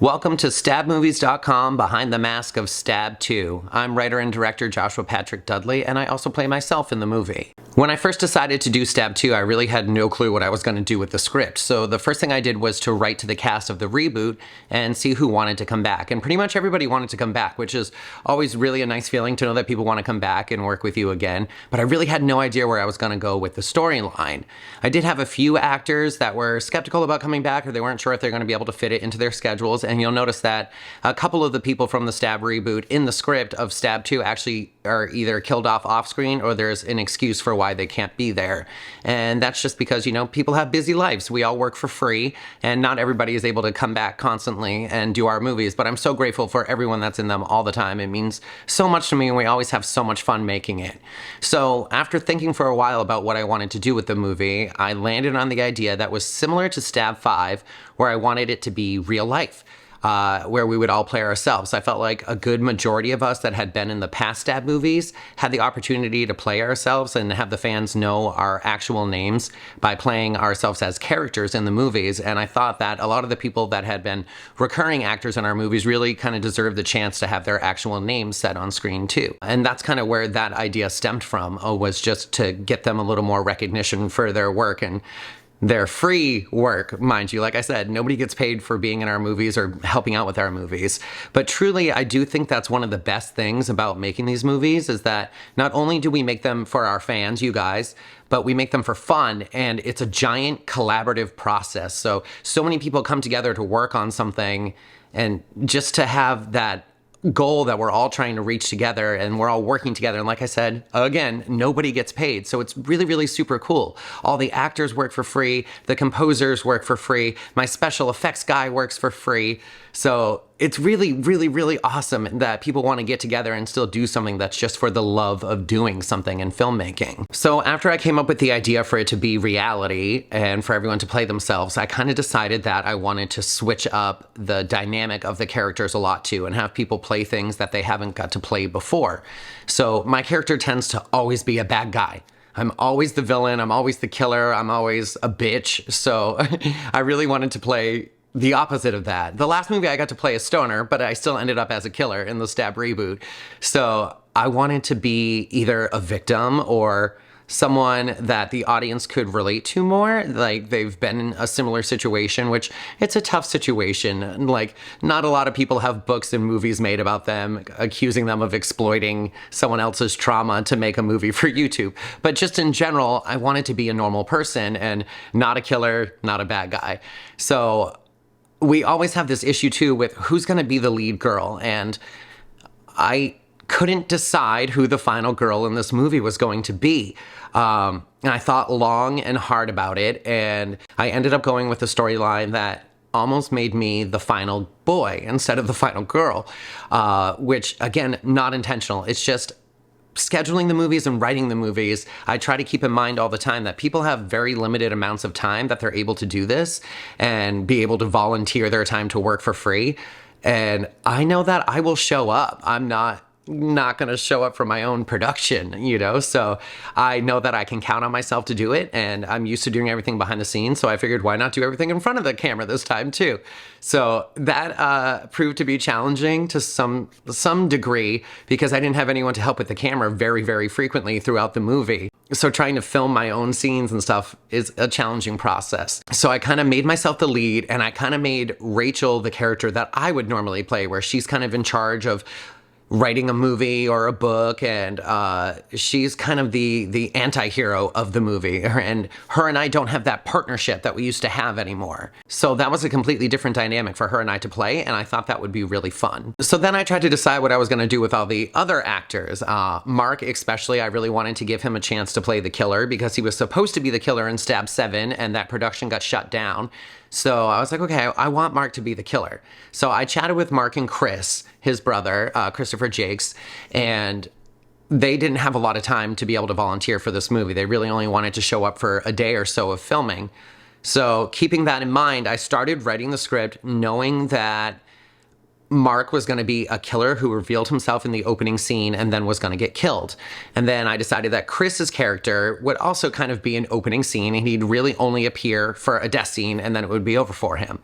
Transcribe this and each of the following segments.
Welcome to StabMovies.com Behind the Mask of Stab 2. I'm writer and director Joshua Patrick Dudley, and I also play myself in the movie. When I first decided to do Stab 2, I really had no clue what I was going to do with the script, so the first thing I did was to write to the cast of the reboot and see who wanted to come back. And pretty much everybody wanted to come back, which is always really a nice feeling to know that people want to come back and work with you again, but I really had no idea where I was going to go with the storyline. I did have a few actors that were skeptical about coming back, or they weren't sure if they're going to be able to fit it into their schedules, and you'll notice that a couple of the people from the Stab reboot in the script of Stab 2 actually are either killed off screen or there's an excuse for why they can't be there. And that's just because, people have busy lives. We all work for free, and not everybody is able to come back constantly and do our movies, but I'm so grateful for everyone that's in them all the time. It means so much to me, and we always have so much fun making it. So after thinking for a while about what I wanted to do with the movie, I landed on the idea that was similar to Stab 5, where I wanted it to be real life. Where we would all play ourselves. I felt like a good majority of us that had been in the past Stab movies had the opportunity to play ourselves and have the fans know our actual names by playing ourselves as characters in the movies. And I thought that a lot of the people that had been recurring actors in our movies really kind of deserved the chance to have their actual names set on screen too. And that's kind of where that idea stemmed from, was just to get them a little more recognition for their work and their free work, mind you. Like I said, nobody gets paid for being in our movies or helping out with our movies. But truly, I do think that's one of the best things about making these movies, is that not only do we make them for our fans, you guys, but we make them for fun, and it's a giant collaborative process. So many people come together to work on something, and just to have that goal that we're all trying to reach together, and we're all working together. And like I said, again, nobody gets paid. So it's really, really super cool. All the actors work for free. The composers work for free. My special effects guy works for free. So it's really, really, really awesome that people want to get together and still do something that's just for the love of doing something in filmmaking. So after I came up with the idea for it to be reality and for everyone to play themselves, I kind of decided that I wanted to switch up the dynamic of the characters a lot too, and have people play things that they haven't got to play before. So my character tends to always be a bad guy. I'm always the villain, I'm always the killer, I'm always a bitch. So I really wanted to play the opposite of that. The last movie I got to play a stoner, but I still ended up as a killer in the Stab reboot. So I wanted to be either a victim or someone that the audience could relate to more, like they've been in a similar situation, which it's a tough situation. Like, not a lot of people have books and movies made about them, accusing them of exploiting someone else's trauma to make a movie for YouTube. But just in general, I wanted to be a normal person and not a killer, not a bad guy. So we always have this issue too with who's going to be the lead girl, and I couldn't decide who the final girl in this movie was going to be. And I thought long and hard about it, and I ended up going with a storyline that almost made me the final boy instead of the final girl, which, again, not intentional. It's just scheduling the movies and writing the movies. I try to keep in mind all the time that people have very limited amounts of time that they're able to do this and be able to volunteer their time to work for free. And I know that I will show up. I'm not going to show up for my own production, so I know that I can count on myself to do it, and I'm used to doing everything behind the scenes, so I figured why not do everything in front of the camera this time too. So that proved to be challenging to some degree, because I didn't have anyone to help with the camera very, very frequently throughout the movie. So trying to film my own scenes and stuff is a challenging process. So I kind of made myself the lead, and I kind of made Rachel the character that I would normally play, where she's kind of in charge of writing a movie or a book, and she's kind of the anti-hero of the movie, and her and I don't have that partnership that we used to have anymore. So that was a completely different dynamic for her and I to play, and I thought that would be really fun. So then I tried to decide what I was going to do with all the other actors. Mark especially, I really wanted to give him a chance to play the killer, because he was supposed to be the killer in Stab 7, and that production got shut down. So I was like, okay, I want Mark to be the killer. So I chatted with Mark and Chris, his brother, Christopher Jakes, and they didn't have a lot of time to be able to volunteer for this movie. They really only wanted to show up for a day or so of filming. So keeping that in mind, I started writing the script knowing that Mark was going to be a killer who revealed himself in the opening scene and then was going to get killed. And then I decided that Chris's character would also kind of be an opening scene, and he'd really only appear for a death scene, and then it would be over for him.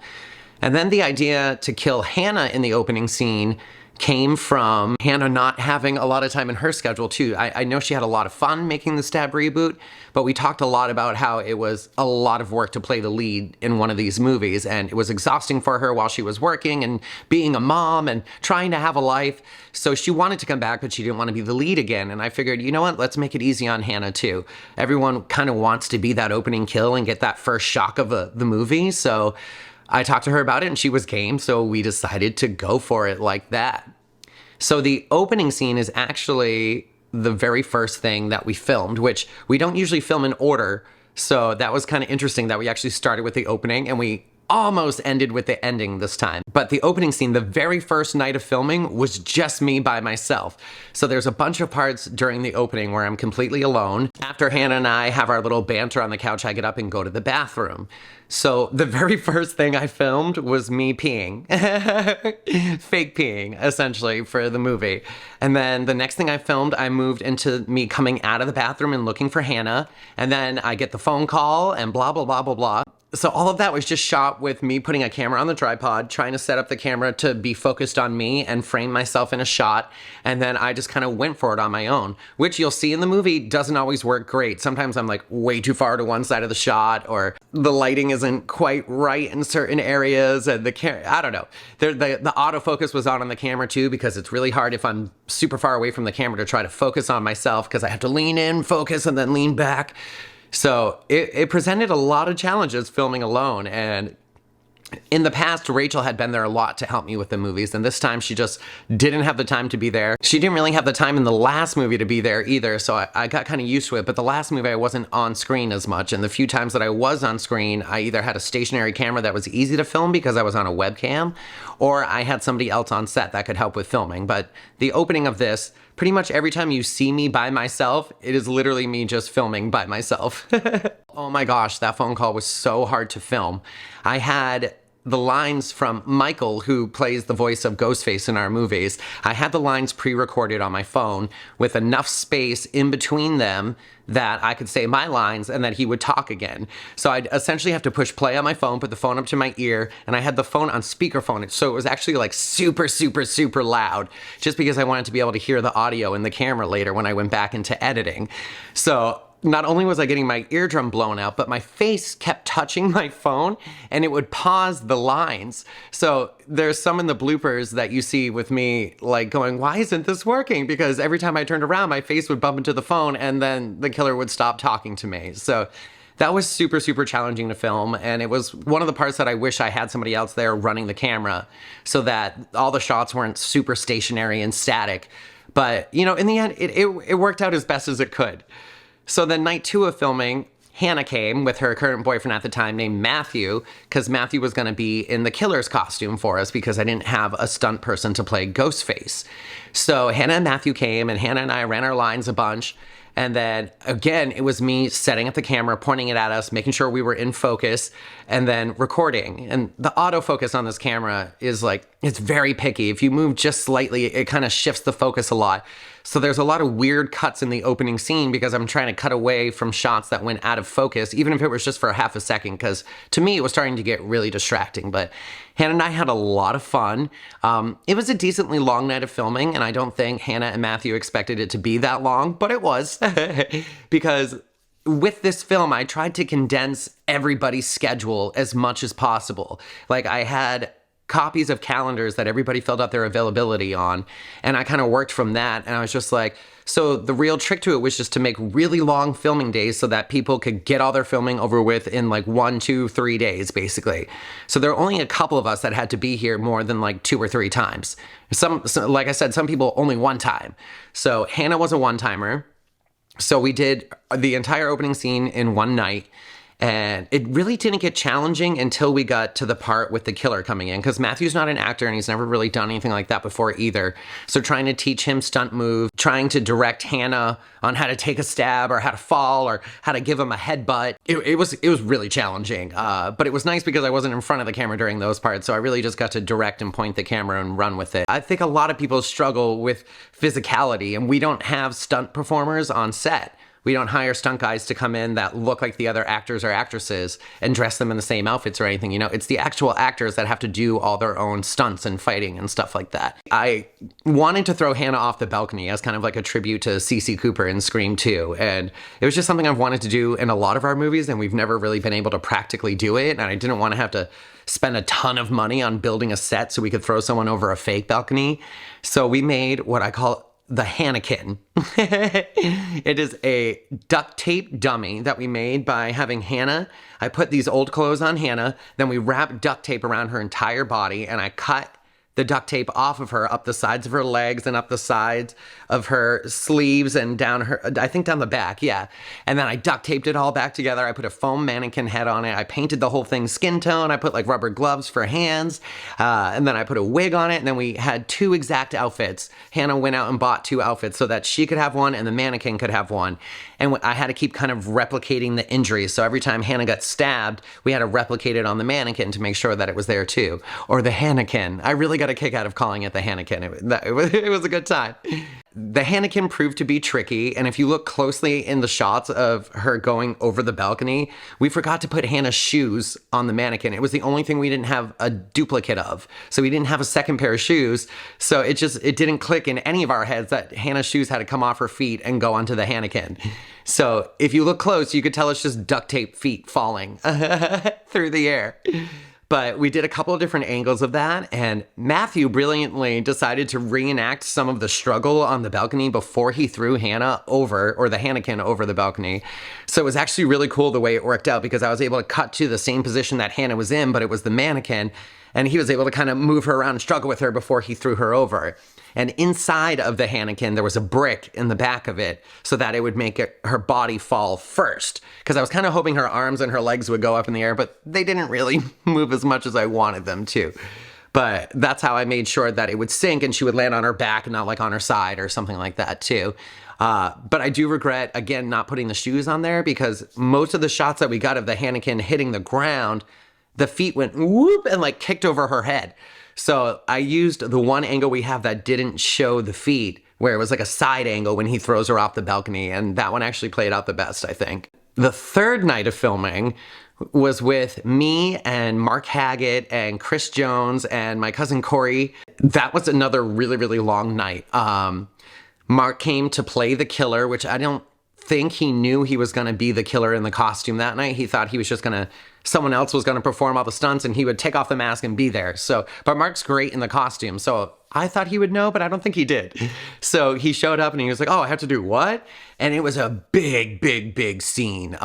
And then the idea to kill Hannah in the opening scene came from Hannah not having a lot of time in her schedule too. I know she had a lot of fun making the Stab reboot, but we talked a lot about how it was a lot of work to play the lead in one of these movies, and it was exhausting for her while she was working and being a mom and trying to have a life. So she wanted to come back, but she didn't want to be the lead again. And I figured, you know what, let's make it easy on Hannah too. Everyone kind of wants to be that opening kill and get that first shock of the movie. So I talked to her about it and she was game, so we decided to go for it like that. So the opening scene is actually the very first thing that we filmed, which we don't usually film in order. So that was kind of interesting that we actually started with the opening and we almost ended with the ending this time. But the opening scene, the very first night of filming, was just me by myself. So there's a bunch of parts during the opening where I'm completely alone. After Hannah and I have our little banter on the couch, I get up and go to the bathroom. So the very first thing I filmed was me peeing. Fake peeing, essentially, for the movie. And then the next thing I filmed, I moved into me coming out of the bathroom and looking for Hannah. And then I get the phone call and blah, blah, blah, blah, blah. So all of that was just shot with me putting a camera on the tripod, trying to set up the camera to be focused on me and frame myself in a shot. And then I just kind of went for it on my own, which you'll see in the movie doesn't always work great. Sometimes I'm like way too far to one side of the shot, or the lighting isn't quite right in certain areas. And I don't know. The autofocus was on the camera too, because it's really hard if I'm super far away from the camera to try to focus on myself, because I have to lean in, focus, and then lean back. So it presented a lot of challenges filming alone, and in the past, Rachel had been there a lot to help me with the movies, and this time she just didn't have the time to be there. She didn't really have the time in the last movie to be there either, so I got kind of used to it, but the last movie I wasn't on screen as much, and the few times that I was on screen, I either had a stationary camera that was easy to film because I was on a webcam, or I had somebody else on set that could help with filming. But the opening of this, pretty much every time you see me by myself, it is literally me just filming by myself. Oh my gosh, that phone call was so hard to film. I had the lines from Michael, who plays the voice of Ghostface in our movies. I had the lines pre-recorded on my phone with enough space in between them that I could say my lines and that he would talk again. So I'd essentially have to push play on my phone, put the phone up to my ear, and I had the phone on speakerphone. So it was actually like super, super, super loud, just because I wanted to be able to hear the audio in the camera later when I went back into editing. So not only was I getting my eardrum blown out, but my face kept touching my phone and it would pause the lines. So there's some in the bloopers that you see with me like going, why isn't this working? Because every time I turned around, my face would bump into the phone and then the killer would stop talking to me. So that was super, super challenging to film. And it was one of the parts that I wish I had somebody else there running the camera so that all the shots weren't super stationary and static. But, you know, in the end, it worked out as best as it could. So then night 2 of filming, Hannah came with her current boyfriend at the time named Matthew, because Matthew was going to be in the killer's costume for us because I didn't have a stunt person to play Ghostface. So Hannah and Matthew came, and Hannah and I ran our lines a bunch. And then again, it was me setting up the camera, pointing it at us, making sure we were in focus, and then recording. And the autofocus on this camera is like, it's very picky. If you move just slightly, it kind of shifts the focus a lot. So there's a lot of weird cuts in the opening scene because I'm trying to cut away from shots that went out of focus, even if it was just for a half a second, because to me, it was starting to get really distracting. But Hannah and I had a lot of fun. It was a decently long night of filming, and I don't think Hannah and Matthew expected it to be that long, but it was. Because with this film, I tried to condense everybody's schedule as much as possible. Like, I had copies of calendars that everybody filled out their availability on, and I kind of worked from that, and I was just like, so the real trick to it was just to make really long filming days so that people could get all their filming over with in like 1, 2, 3 days, basically. So there were only a couple of us that had to be here more than like 2 or 3 times. Like I said, some people only 1 time. So Hannah was a one-timer. So we did the entire opening scene in 1 night. And it really didn't get challenging until we got to the part with the killer coming in, because Matthew's not an actor and he's never really done anything like that before either. So trying to teach him stunt move, trying to direct Hannah on how to take a stab or how to fall or how to give him a headbutt. It was really challenging. But it was nice because I wasn't in front of the camera during those parts. So I really just got to direct and point the camera and run with it. I think a lot of people struggle with physicality, and we don't have stunt performers on set. We don't hire stunt guys to come in that look like the other actors or actresses and dress them in the same outfits or anything. You know, it's the actual actors that have to do all their own stunts and fighting and stuff like that. I wanted to throw Hannah off the balcony as kind of like a tribute to Cece Cooper in Scream 2. And it was just something I've wanted to do in a lot of our movies, and we've never really been able to practically do it. And I didn't want to have to spend a ton of money on building a set so we could throw someone over a fake balcony. So we made what I call the Hannekin. It is a duct tape dummy that we made by having Hannah. I put these old clothes on Hannah, then we wrapped duct tape around her entire body, and I cut the duct tape off of her up the sides of her legs and up the sides of her sleeves and down her, I think down the back, yeah. And then I duct taped it all back together. I put a foam mannequin head on it. I painted the whole thing skin tone. I put like rubber gloves for hands. And then I put a wig on it. And then we had 2 exact outfits. Hannah went out and bought 2 outfits so that she could have one and the mannequin could have one. And I had to keep kind of replicating the injuries. So every time Hannah got stabbed, we had to replicate it on the mannequin to make sure that it was there too. Or the Hannekin. I really got a kick out of calling it the Hannekin. It was a good time. The Hannekin proved to be tricky, and if you look closely in the shots of her going over the balcony, we forgot to put Hannah's shoes on the mannequin. It was the only thing we didn't have a duplicate of. So we didn't have a second pair of shoes. So it didn't click in any of our heads that Hannah's shoes had to come off her feet and go onto the Hannekin. So if you look close, you could tell it's just duct tape feet falling through the air. But we did a couple of different angles of that, and Matthew brilliantly decided to reenact some of the struggle on the balcony before he threw Hannah over, or the Hannekin over the balcony. So it was actually really cool the way it worked out, because I was able to cut to the same position that Hannah was in, but it was the mannequin, and he was able to kind of move her around and struggle with her before he threw her over. And inside of the Hannekin, there was a brick in the back of it so that it would make her body fall first. Because I was kind of hoping her arms and her legs would go up in the air, but they didn't really move as much as I wanted them to. But that's how I made sure that it would sink and she would land on her back and not like on her side or something like that too. But I do regret, again, not putting the shoes on there, because most of the shots that we got of the Hannekin hitting the ground, the feet went whoop and like kicked over her head. So I used the one angle we have that didn't show the feet, where it was like a side angle when he throws her off the balcony, and that one actually played out the best, I think. The third night of filming was with me and Mark Haggett and Chris Jones and my cousin Corey. That was another really, really long night. Mark came to play the killer, which I don't think he knew he was going to be the killer in the costume that night. He thought he was just going to, someone else was going to perform all the stunts and he would take off the mask and be there. So, but Mark's great in the costume. So I thought he would know, but I don't think he did. So he showed up and he was like, oh, I have to do what? And it was a big, big, big scene.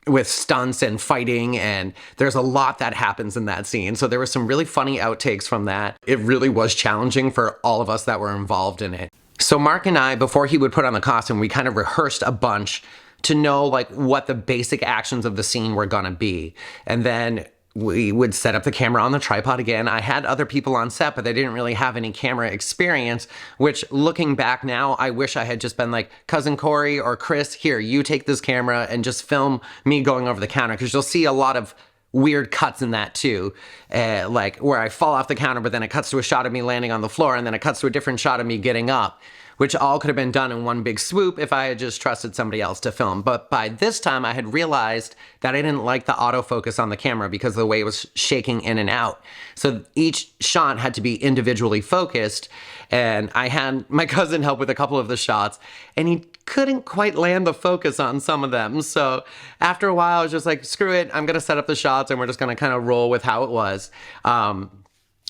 With stunts and fighting, and there's a lot that happens in that scene. So there were some really funny outtakes from that. It really was challenging for all of us that were involved in it. So Mark and I, before he would put on the costume, we kind of rehearsed a bunch to know like what the basic actions of the scene were gonna be. And then we would set up the camera on the tripod again. I had other people on set, but they didn't really have any camera experience, which looking back now, I wish I had just been like, Cousin Corey or Chris, here, you take this camera and just film me going over the counter, because you'll see a lot of weird cuts in that too, like where I fall off the counter, but then it cuts to a shot of me landing on the floor, and then it cuts to a different shot of me getting up, which all could have been done in one big swoop if I had just trusted somebody else to film. But by this time, I had realized that I didn't like the autofocus on the camera because of the way it was shaking in and out. So each shot had to be individually focused, and I had my cousin help with a couple of the shots, and he couldn't quite land the focus on some of them. So after a while, I was just like, screw it, I'm gonna set up the shots and we're just gonna kind of roll with how it was.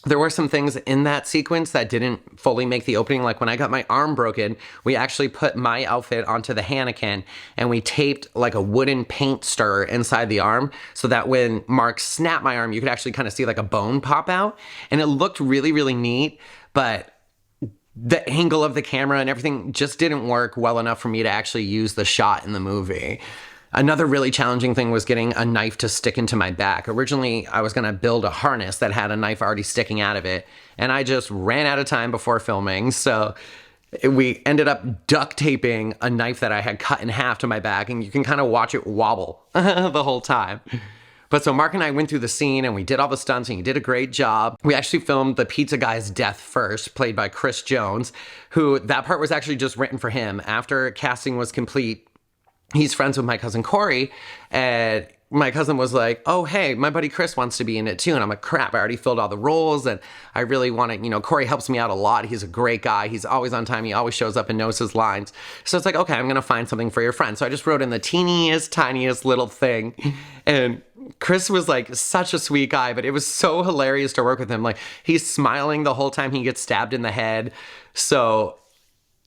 There were some things in that sequence that didn't fully make the opening. Like when I got my arm broken, we actually put my outfit onto the Hannekin and we taped like a wooden paint stirrer inside the arm so that when Mark snapped my arm, you could actually kind of see like a bone pop out. And it looked really, really neat, but the angle of the camera and everything just didn't work well enough for me to actually use the shot in the movie. Another really challenging thing was getting a knife to stick into my back. Originally, I was gonna build a harness that had a knife already sticking out of it, and I just ran out of time before filming, so we ended up duct taping a knife that I had cut in half to my back, and you can kind of watch it wobble the whole time. But so Mark and I went through the scene and we did all the stunts and he did a great job. We actually filmed the pizza guy's death first, played by Chris Jones, who that part was actually just written for him. After casting was complete, he's friends with my cousin Corey, and my cousin was like, oh, hey, my buddy Chris wants to be in it too. And I'm like, crap, I already filled all the roles and I really want to, Corey helps me out a lot. He's a great guy. He's always on time. He always shows up and knows his lines. So it's like, okay, I'm going to find something for your friend. So I just wrote in the teeniest, tiniest little thing. And Chris was like such a sweet guy, but it was so hilarious to work with him. Like he's smiling the whole time he gets stabbed in the head. So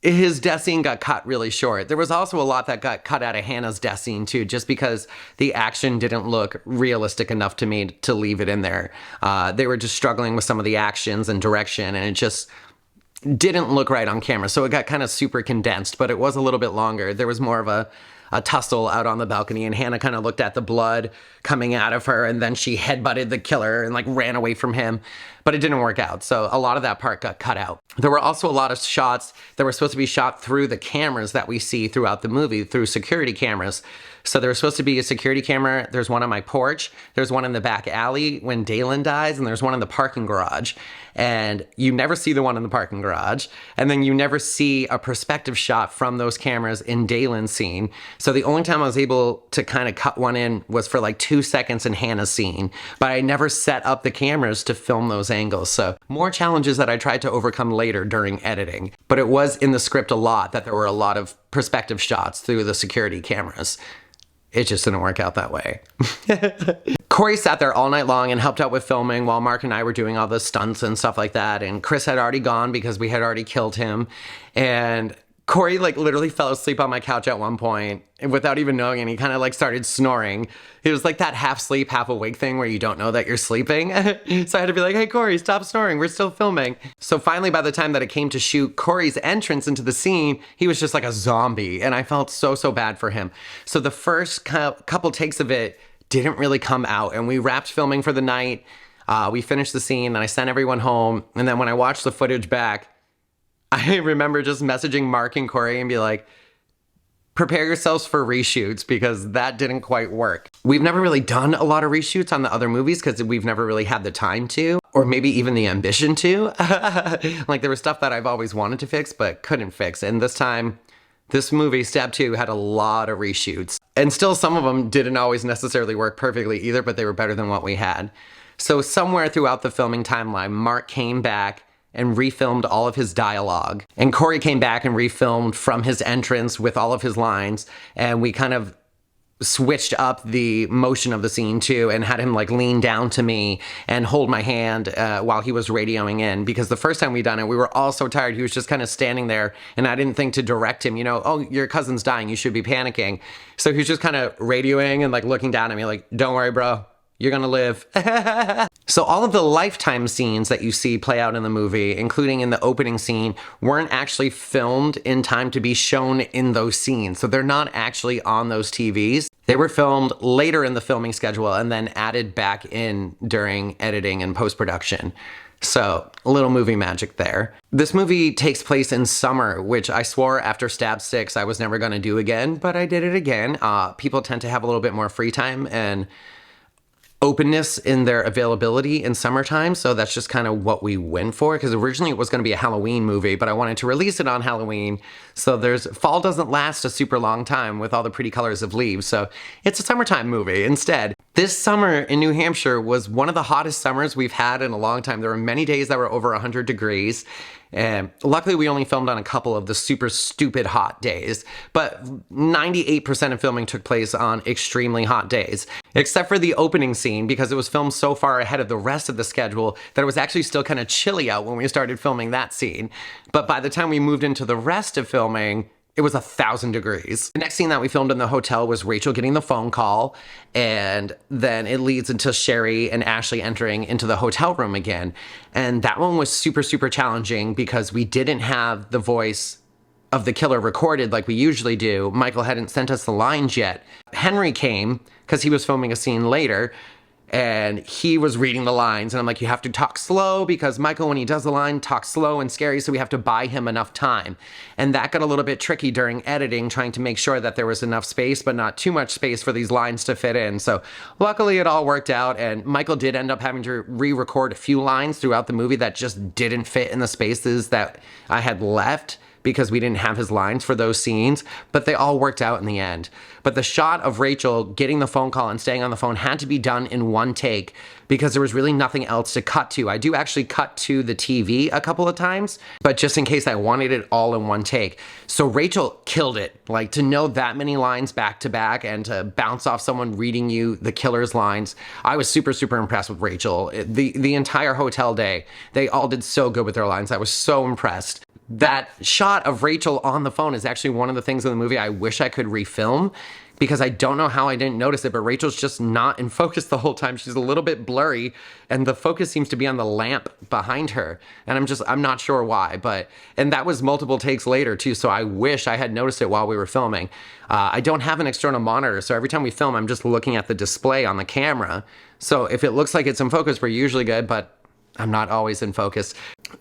his death scene got cut really short. There was also a lot that got cut out of Hannah's death scene too, just because the action didn't look realistic enough to me to leave it in there. They were just struggling with some of the actions and direction, and it just didn't look right on camera. So it got kind of super condensed, but it was a little bit longer. There was more of a tussle out on the balcony, and Hannah kind of looked at the blood coming out of her, and then she headbutted the killer and like ran away from him, but it didn't work out. So a lot of that part got cut out. There were also a lot of shots that were supposed to be shot through the cameras that we see throughout the movie, through security cameras. So there was supposed to be a security camera. There's one on my porch. There's one in the back alley when Dalen dies, and there's one in the parking garage. And you never see the one in the parking garage. And then you never see a perspective shot from those cameras in Dalen's scene. So the only time I was able to kind of cut one in was for like 2 seconds in Hannah's scene. But I never set up the cameras to film those angles. So more challenges that I tried to overcome later during editing. But it was in the script a lot that there were a lot of perspective shots through the security cameras. It just didn't work out that way. Corey sat there all night long and helped out with filming while Mark and I were doing all the stunts and stuff like that. And Chris had already gone because we had already killed him. And Corey like literally fell asleep on my couch at one point without even knowing, and he kind of like started snoring. It was like that half sleep, half awake thing where you don't know that you're sleeping. So I had to be like, hey, Corey, stop snoring. We're still filming. So finally, by the time that it came to shoot Corey's entrance into the scene, he was just like a zombie. And I felt so bad for him. So the first couple takes of it didn't really come out. And we wrapped filming for the night. We finished the scene and I sent everyone home. And then when I watched the footage back, I remember just messaging Mark and Corey and be like, prepare yourselves for reshoots because that didn't quite work. We've never really done a lot of reshoots on the other movies because we've never really had the time to, or maybe even the ambition to. Like there was stuff that I've always wanted to fix but couldn't fix. And this time, this movie, Stab 2, had a lot of reshoots. And still some of them didn't always necessarily work perfectly either, but they were better than what we had. So somewhere throughout the filming timeline, Mark came back and refilmed all of his dialogue. And Corey came back and refilmed from his entrance with all of his lines. And we kind of switched up the motion of the scene too and had him like lean down to me and hold my hand while he was radioing in. Because the first time we done it, we were all so tired. He was just kind of standing there and I didn't think to direct him, oh, your cousin's dying. You should be panicking. So he was just kind of radioing and like looking down at me like, don't worry, bro. You're gonna live. So all of the lifetime scenes that you see play out in the movie, including in the opening scene, weren't actually filmed in time to be shown in those scenes. So they're not actually on those TVs. They were filmed later in the filming schedule and then added back in during editing and post-production. So a little movie magic there. This movie takes place in summer, which I swore after Stab 6 I was never gonna do again, but I did it again. People tend to have a little bit more free time and openness in their availability in summertime, so that's just kind of what we went for, because originally it was going to be a Halloween movie, but I wanted to release it on Halloween, so fall doesn't last a super long time with all the pretty colors of leaves, so it's a summertime movie instead. This summer in New Hampshire was one of the hottest summers we've had in a long time. There were many days that were over 100 degrees. And luckily we only filmed on a couple of the super stupid hot days, but 98% of filming took place on extremely hot days, except for the opening scene because it was filmed so far ahead of the rest of the schedule that it was actually still kind of chilly out when we started filming that scene. But by the time we moved into the rest of filming, it was 1,000 degrees. The next scene that we filmed in the hotel was Rachel getting the phone call, and then it leads into Sherry and Ashley entering into the hotel room again. And that one was super challenging because we didn't have the voice of the killer recorded like we usually do. Michael hadn't sent us the lines yet. Henry came because he was filming a scene later, and he was reading the lines, and I'm like, you have to talk slow because Michael, when he does the line, talks slow and scary, so we have to buy him enough time. And that got a little bit tricky during editing, trying to make sure that there was enough space, but not too much space for these lines to fit in. So luckily it all worked out, and Michael did end up having to re-record a few lines throughout the movie that just didn't fit in the spaces that I had left. because we didn't have his lines for those scenes, but they all worked out in the end. But the shot of Rachel getting the phone call and staying on the phone had to be done in one take because there was really nothing else to cut to. I do actually cut to the TV a couple of times, but just in case I wanted it all in one take. So Rachel killed it. Like, to know that many lines back to back and to bounce off someone reading you the killer's lines, I was super, super impressed with Rachel. The entire hotel day, they all did so good with their lines. I was so impressed. That shot of Rachel on the phone is actually one of the things in the movie I wish I could refilm, because I don't know how I didn't notice it, but Rachel's just not in focus the whole time. She's a little bit blurry, and the focus seems to be on the lamp behind her. And I'm not sure why, and that was multiple takes later too, so I wish I had noticed it while we were filming. I don't have an external monitor, so every time we film, I'm just looking at the display on the camera. So if it looks like it's in focus, we're usually good, but I'm not always in focus.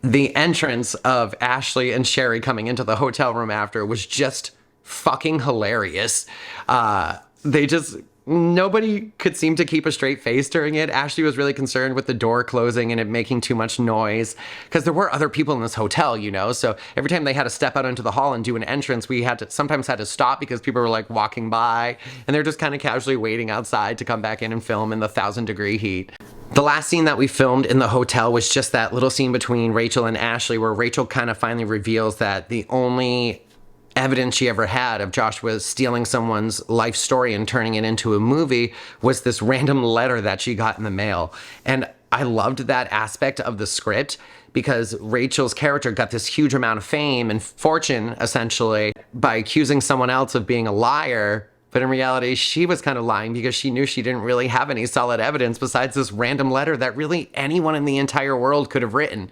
The entrance of Ashley and Sherry coming into the hotel room after was just fucking hilarious. Nobody could seem to keep a straight face during it. Ashley was really concerned with the door closing and it making too much noise, because there were other people in this hotel, so every time they had to step out into the hall and do an entrance, we sometimes had to stop because people were like walking by and they're just kind of casually waiting outside to come back in and film in the 1,000-degree heat. The last scene that we filmed in the hotel was just that little scene between Rachel and Ashley, where Rachel kind of finally reveals that the only evidence she ever had of Joshua stealing someone's life story and turning it into a movie was this random letter that she got in the mail. And I loved that aspect of the script, because Rachel's character got this huge amount of fame and fortune, essentially, by accusing someone else of being a liar. But in reality, she was kind of lying because she knew she didn't really have any solid evidence besides this random letter that really anyone in the entire world could have written.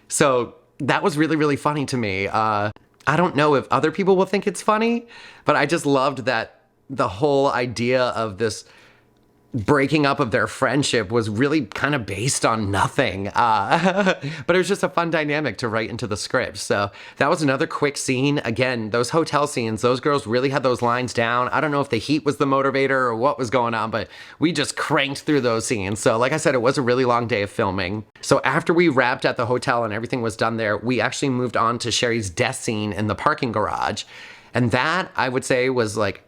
So that was really, really funny to me. I don't know if other people will think it's funny, but I just loved that the whole idea of this breaking up of their friendship was really kind of based on nothing. But it was just a fun dynamic to write into the script. So that was another quick scene. Again, those hotel scenes, those girls really had those lines down. I don't know if the heat was the motivator or what was going on, but we just cranked through those scenes. So like I said, it was a really long day of filming. So after we wrapped at the hotel and everything was done there, we actually moved on to Sherry's death scene in the parking garage. And that, I would say, was like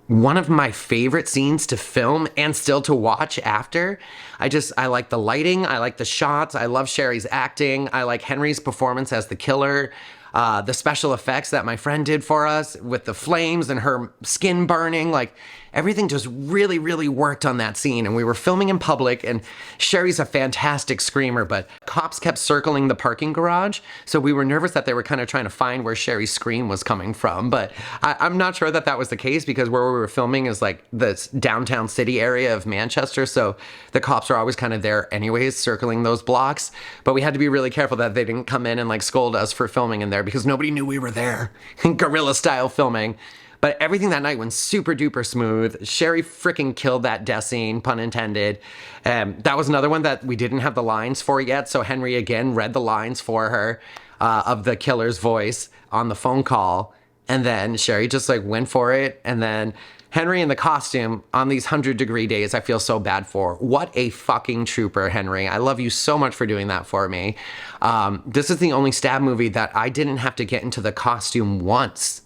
one of my favorite scenes to film and still to watch after. I like the lighting, I like the shots, I love Sherry's acting, I like Henry's performance as the killer. The special effects that my friend did for us with the flames and her skin burning, like everything just really, really worked on that scene. And we were filming in public, and Sherry's a fantastic screamer, but cops kept circling the parking garage. So we were nervous that they were kind of trying to find where Sherry's scream was coming from. But I'm not sure that that was the case, because where we were filming is like the downtown city area of Manchester. So the cops are always kind of there anyways, circling those blocks. But we had to be really careful that they didn't come in and like scold us for filming in there, because nobody knew we were there. Guerrilla style filming. But everything that night went super duper smooth. Sherry freaking killed that death scene, pun intended. That was another one that we didn't have the lines for yet. So Henry again read the lines for her of the killer's voice on the phone call. And then Sherry just like went for it. And then Henry in the costume on these 100-degree days, I feel so bad for. What a fucking trooper, Henry. I love you so much for doing that for me. This is the only Stab movie that I didn't have to get into the costume once.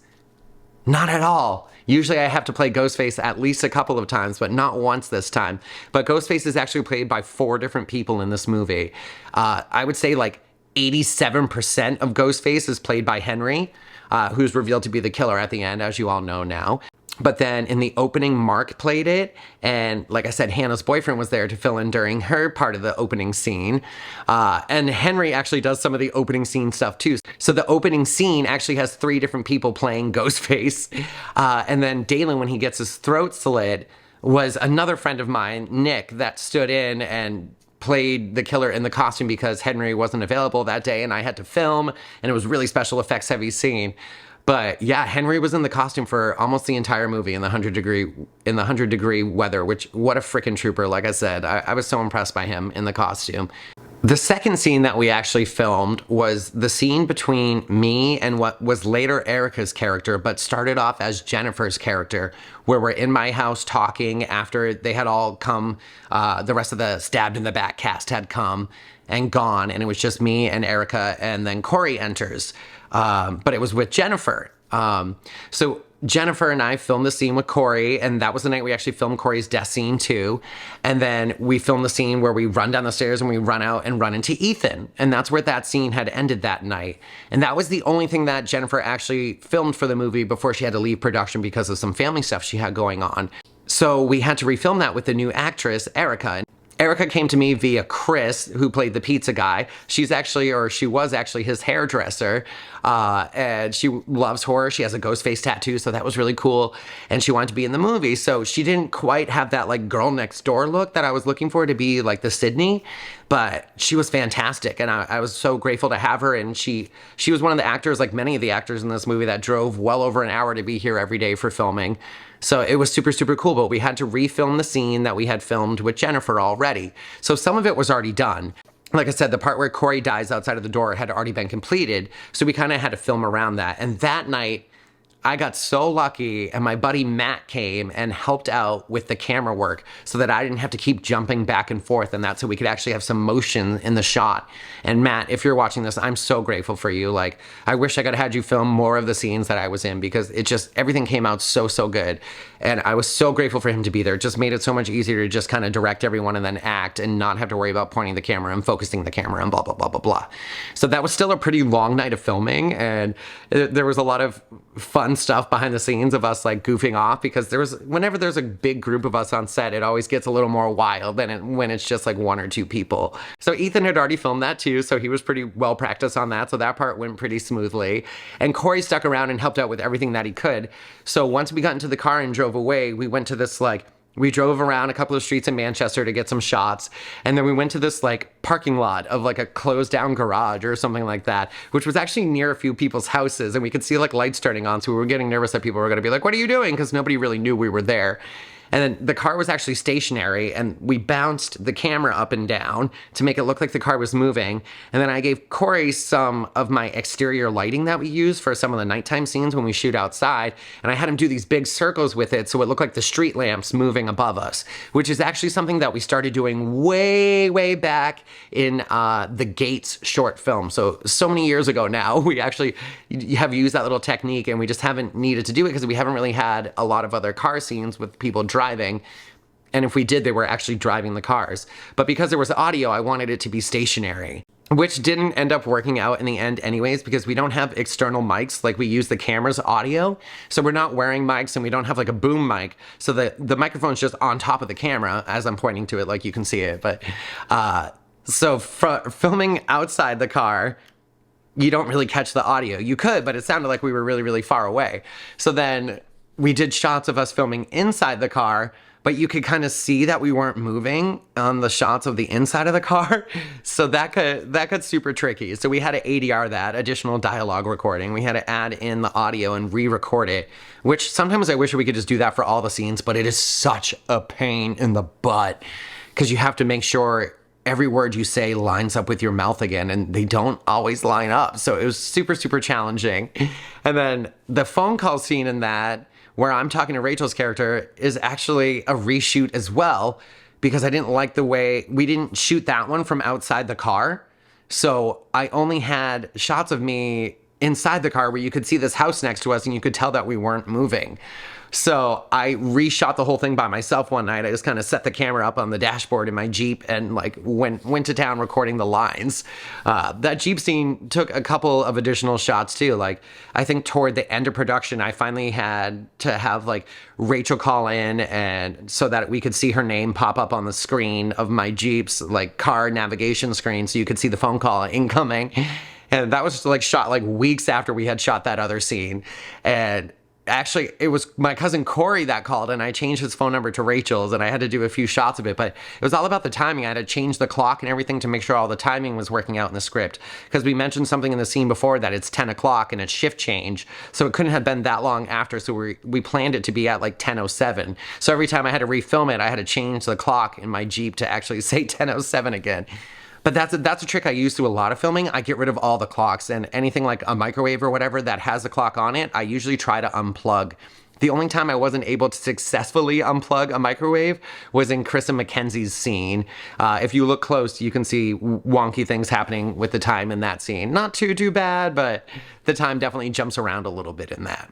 Not at all. Usually I have to play Ghostface at least a couple of times, but not once this time. But Ghostface is actually played by 4 different people in this movie. I would say like 87% of Ghostface is played by Henry, who's revealed to be the killer at the end, as you all know now. But then in the opening, Mark played it. And like I said, Hannah's boyfriend was there to fill in during her part of the opening scene. And Henry actually does some of the opening scene stuff too. So the opening scene actually has 3 different people playing Ghostface. And then Dalen, when he gets his throat slit, was another friend of mine, Nick, that stood in and played the killer in the costume because Henry wasn't available that day and I had to film. And it was really special effects heavy scene. But yeah, Henry was in the costume for almost the entire movie in the 100-degree weather, which, what a freaking trooper. Like I said, I was so impressed by him in the costume. The second scene that we actually filmed was the scene between me and what was later Erica's character, but started off as Jennifer's character, where we're in my house talking after they had all come, the rest of the Stabbed in the Back cast had come. and gone, and it was just me and Erica, and then Corey enters. But it was with Jennifer. So Jennifer and I filmed the scene with Corey, and that was the night we actually filmed Corey's death scene too. And then we filmed the scene where we run down the stairs and we run out and run into Ethan. And that's where that scene had ended that night. And that was the only thing that Jennifer actually filmed for the movie before she had to leave production because of some family stuff she had going on. So we had to refilm that with the new actress, Erica. Erica came to me via Chris, who played the pizza guy. She was actually his hairdresser, and she loves horror. She has a ghost face tattoo, so that was really cool. And she wanted to be in the movie, so she didn't quite have that like girl next door look that I was looking for to be like the Sydney, but she was fantastic, and I was so grateful to have her. And she was one of the actors, like many of the actors in this movie, that drove well over an hour to be here every day for filming. So it was super, super cool, but we had to refilm the scene that we had filmed with Jennifer already. So some of it was already done. Like I said, the part where Corey dies outside of the door had already been completed, so we kind of had to film around that. And that night, I got so lucky, and my buddy Matt came and helped out with the camera work so that I didn't have to keep jumping back and forth, and that so we could actually have some motion in the shot. And Matt, if you're watching this, I'm so grateful for you. Like, I wish I could have had you film more of the scenes that I was in, because it just, everything came out so, so good. And I was so grateful for him to be there. It just made it so much easier to just kind of direct everyone and then act and not have to worry about pointing the camera and focusing the camera and blah, blah, blah, blah, blah. So that was still a pretty long night of filming, and there was a lot of fun stuff behind the scenes of us like goofing off, because whenever there's a big group of us on set, it always gets a little more wild than when it's just like one or two people. So Ethan had already filmed that too, so he was pretty well practiced on that, so that part went pretty smoothly. And Corey stuck around and helped out with everything that he could. So once we got into the car and drove away, we went to this we drove around a couple of streets in Manchester to get some shots. And then we went to this like parking lot of like a closed down garage or something like that, which was actually near a few people's houses. And we could see like lights turning on. So we were getting nervous that people were going to be like, what are you doing? Because nobody really knew we were there. And then the car was actually stationary, and we bounced the camera up and down to make it look like the car was moving. And then I gave Corey some of my exterior lighting that we use for some of the nighttime scenes when we shoot outside. And I had him do these big circles with it so it looked like the street lamps moving above us, which is actually something that we started doing way, way back in the Gates short film. So many years ago now, we actually have used that little technique, and we just haven't needed to do it because we haven't really had a lot of other car scenes with people driving. And if we did, they were actually driving the cars. But because there was audio, I wanted it to be stationary, which didn't end up working out in the end anyways, because we don't have external mics. Like, we use the camera's audio. So we're not wearing mics, and we don't have like a boom mic. So the microphone's just on top of the camera as I'm pointing to it, like you can see it. But so for filming outside the car, you don't really catch the audio. You could, but it sounded like we were really, really far away. So then we did shots of us filming inside the car, but you could kind of see that we weren't moving on the shots of the inside of the car. So that got super tricky. So we had to ADR that, additional dialogue recording. We had to add in the audio and re-record it, which sometimes I wish we could just do that for all the scenes, but it is such a pain in the butt, because you have to make sure every word you say lines up with your mouth again, and they don't always line up. So it was super, super challenging. And then the phone call scene in that, where I'm talking to Rachel's character, is actually a reshoot as well, because I didn't like the way we didn't shoot that one from outside the car. So I only had shots of me inside the car where you could see this house next to us and you could tell that we weren't moving. So I reshot the whole thing by myself one night. I just kind of set the camera up on the dashboard in my Jeep and like went to town recording the lines. That Jeep scene took a couple of additional shots too. Like, I think toward the end of production, I finally had to have like Rachel call in, and so that we could see her name pop up on the screen of my Jeep's like car navigation screen, so you could see the phone call incoming. And that was like shot like weeks after we had shot that other scene. And actually, it was my cousin Corey that called, and I changed his phone number to Rachel's, and I had to do a few shots of it, but it was all about the timing. I had to change the clock and everything to make sure all the timing was working out in the script, because we mentioned something in the scene before that it's 10 o'clock and it's shift change, so it couldn't have been that long after, so we planned it to be at like 10:07. So every time I had to refilm it, I had to change the clock in my Jeep to actually say 10:07 again. But that's a trick I use through a lot of filming. I get rid of all the clocks, and anything like a microwave or whatever that has a clock on it, I usually try to unplug The only time I wasn't able to successfully unplug a microwave was in Chris and Mackenzie's scene. If you look close, you can see wonky things happening with the time in that scene. Not too bad, but the time definitely jumps around a little bit in that.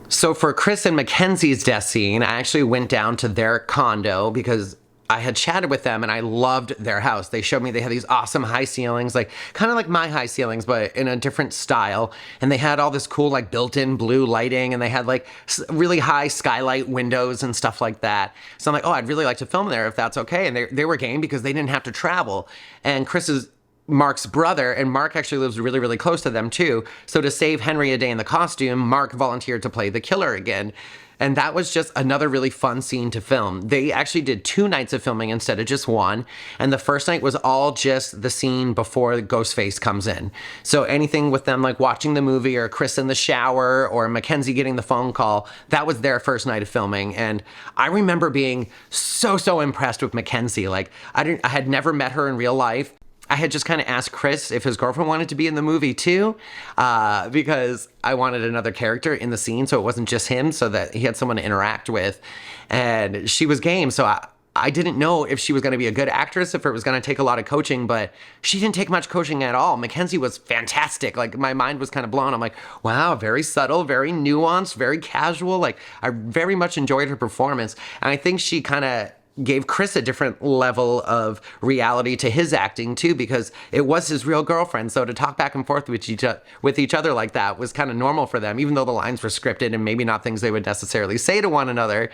So for Chris and Mackenzie's death scene, I actually went down to their condo because I had chatted with them and I loved their house. They showed me they had these awesome high ceilings, like kind of like my high ceilings, but in a different style. And they had all this cool like built-in blue lighting, and they had like really high skylight windows and stuff like that. So I'm like, oh, I'd really like to film there if that's okay. And they were game because they didn't have to travel. And Mark's brother, and Mark actually lives really close to them too. So to save Henry a day in the costume, Mark volunteered to play the killer again. And that was just another really fun scene to film. They actually did 2 nights of filming instead of just 1. And the first night was all just the scene before Ghostface comes in. So anything with them like watching the movie, or Chris in the shower, or Mackenzie getting the phone call, that was their first night of filming. And I remember being so impressed with Mackenzie. Like I had never met her in real life. I had just kind of asked Chris if his girlfriend wanted to be in the movie too, because I wanted another character in the scene, so it wasn't just him, so that he had someone to interact with. And she was game, so I didn't know if she was going to be a good actress, if it was going to take a lot of coaching, but she didn't take much coaching at all. Mackenzie was fantastic. Like, my mind was kind of blown. I'm like, wow, very subtle, very nuanced, very casual. Like, I very much enjoyed her performance. And I think she kind of gave Chris a different level of reality to his acting too, because it was his real girlfriend. So to talk back and forth with each other like that was kind of normal for them, even though the lines were scripted and maybe not things they would necessarily say to one another.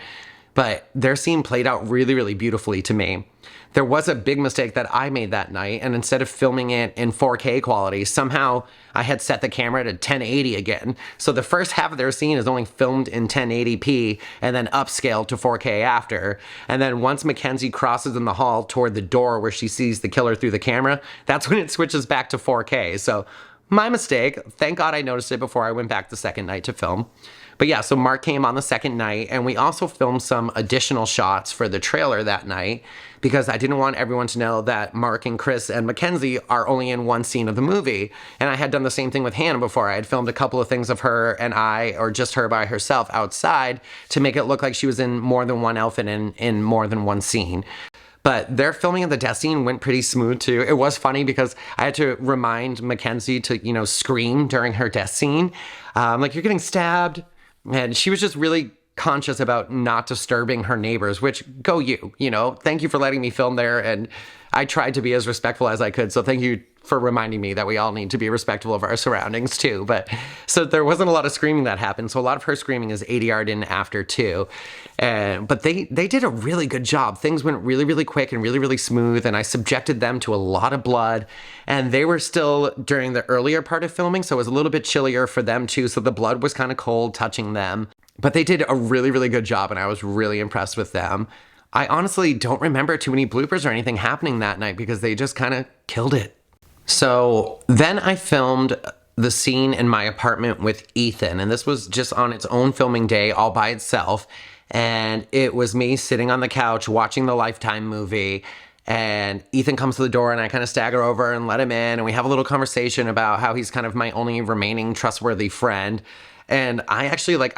But their scene played out really beautifully to me. There was a big mistake that I made that night, and instead of filming it in 4K quality, somehow I had set the camera to 1080 again. So the first half of their scene is only filmed in 1080p and then upscaled to 4K after. And then once Mackenzie crosses in the hall toward the door where she sees the killer through the camera, that's when it switches back to 4K. So my mistake. Thank God I noticed it before I went back the second night to film. But yeah, so Mark came on the second night, and we also filmed some additional shots for the trailer that night because I didn't want everyone to know that Mark and Chris and Mackenzie are only in one scene of the movie. And I had done the same thing with Hannah before. I had filmed a couple of things of her and I, or just her by herself outside, to make it look like she was in more than one outfit and in more than one scene. But their filming of the death scene went pretty smooth too. It was funny because I had to remind Mackenzie to, scream during her death scene. Like, you're getting stabbed. And she was just really conscious about not disturbing her neighbors, which go you, thank you for letting me film there. And I tried to be as respectful as I could. So thank you for reminding me that we all need to be respectful of our surroundings too. But so there wasn't a lot of screaming that happened. So a lot of her screaming is ADR'd in after too. But they did a really good job. Things went really quick and really smooth. And I subjected them to a lot of blood. And they were still during the earlier part of filming. So it was a little bit chillier for them too. So the blood was kind of cold touching them. But they did a really good job. And I was really impressed with them. I honestly don't remember too many bloopers or anything happening that night because they just kind of killed it. So then I filmed the scene in my apartment with Ethan, and this was just on its own filming day all by itself. And it was me sitting on the couch watching the Lifetime movie, and Ethan comes to the door and I kind of stagger over and let him in, and we have a little conversation about how he's kind of my only remaining trustworthy friend. And I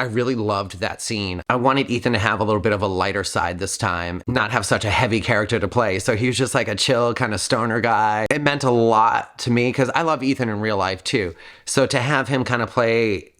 really loved that scene. I wanted Ethan to have a little bit of a lighter side this time, not have such a heavy character to play. So he was just like a chill kind of stoner guy. It meant a lot to me because I love Ethan in real life too. So to have him kind of play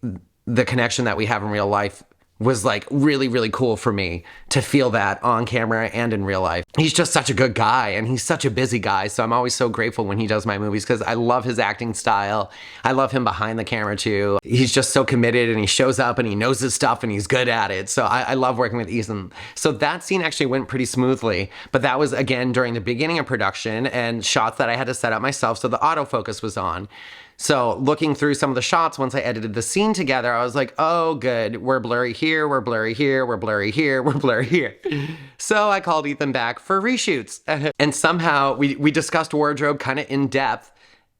the connection that we have in real life was like really cool for me to feel that on camera and in real life. He's just such a good guy, and he's such a busy guy, so I'm always so grateful when he does my movies because I love his acting style. I love him behind the camera too. He's just so committed, and he shows up and he knows his stuff and he's good at it. So I love working with Ethan. So that scene actually went pretty smoothly, but that was again during the beginning of production and shots that I had to set up myself, so the autofocus was on. So looking through some of the shots, once I edited the scene together, I was like, oh, good. We're blurry here, we're blurry here, we're blurry here, we're blurry here. So I called Ethan back for reshoots. And somehow we discussed wardrobe kind of in depth.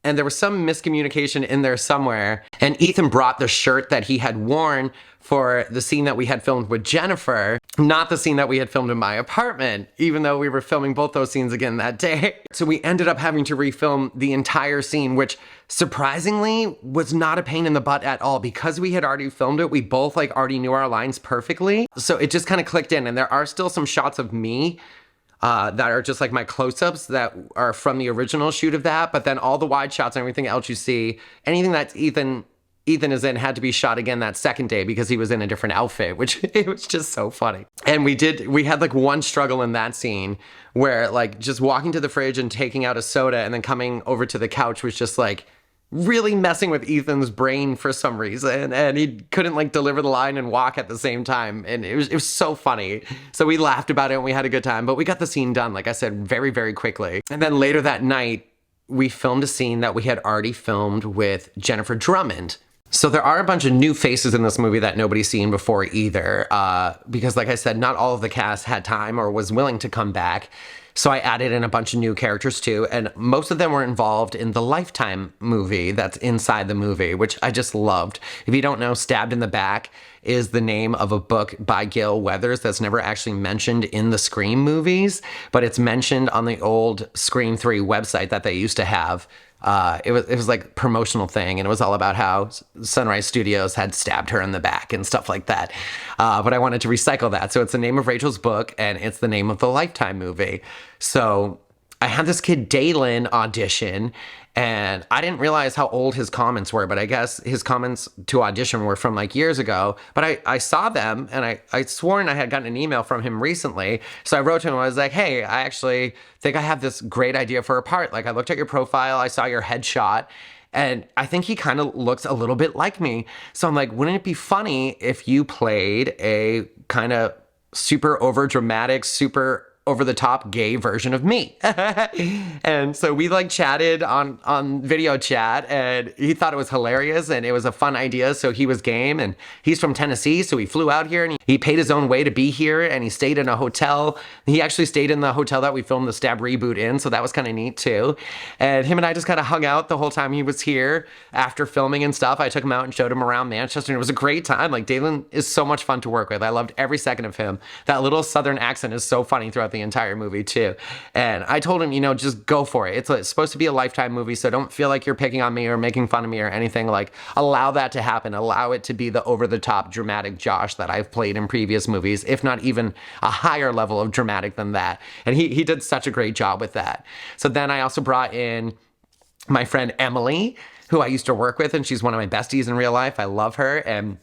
and there was some miscommunication in there somewhere. And Ethan brought the shirt that he had worn for the scene that we had filmed with Jennifer, not the scene that we had filmed in my apartment, even though we were filming both those scenes again that day. So we ended up having to refilm the entire scene, which surprisingly was not a pain in the butt at all. Because we had already filmed it, we both like already knew our lines perfectly. So it just kind of clicked in, and there are still some shots of me that are just like my close-ups that are from the original shoot of that. But then all the wide shots and everything else you see, anything that Ethan is in had to be shot again that second day because he was in a different outfit, which it was just so funny. And we had like one struggle in that scene where like just walking to the fridge and taking out a soda and then coming over to the couch was just like really messing with Ethan's brain for some reason, and he couldn't like deliver the line and walk at the same time, and it was so funny. So we laughed about it and we had a good time, but we got the scene done, like I said, very, very quickly. And then later that night, we filmed a scene that we had already filmed with Jennifer Drummond. So there are a bunch of new faces in this movie that nobody's seen before either, because like I said, not all of the cast had time or was willing to come back. So I added in a bunch of new characters too, and most of them were involved in the Lifetime movie that's inside the movie, which I just loved. If you don't know, Stabbed in the Back is the name of a book by Gale Weathers that's never actually mentioned in the Scream movies, but it's mentioned on the old Scream 3 website that they used to have. It was like promotional thing, and it was all about how Sunrise Studios had stabbed her in the back and stuff like that. But I wanted to recycle that. So it's the name of Rachel's book, and it's the name of the Lifetime movie. So I had this kid Dalen audition, and I didn't realize how old his comments were, but I guess his comments to audition were from like years ago. But I saw them, and I sworn I had gotten an email from him recently. So I wrote to him, I was like, hey, I actually think I have this great idea for a part. Like, I looked at your profile, I saw your headshot, and I think he kind of looks a little bit like me. So I'm like, wouldn't it be funny if you played a kind of super over dramatic, super over the top gay version of me? And so we like chatted on video chat, and he thought it was hilarious and it was a fun idea. So he was game, and he's from Tennessee. So he flew out here and he paid his own way to be here, and he stayed in a hotel. He actually stayed in the hotel that we filmed the Stab reboot in. So that was kind of neat too. And him and I just kind of hung out the whole time he was here after filming and stuff. I took him out and showed him around Manchester, and it was a great time. Like, Dalen is so much fun to work with. I loved every second of him. That little Southern accent is so funny throughout the entire movie too. And I told him, just go for it. It's supposed to be a Lifetime movie, so don't feel like you're picking on me or making fun of me or anything. Like, allow that to happen. Allow it to be the over-the-top dramatic Josh that I've played in previous movies, if not even a higher level of dramatic than that. And he did such a great job with that. So then I also brought in my friend Emily, who I used to work with, and she's one of my besties in real life. I love her, and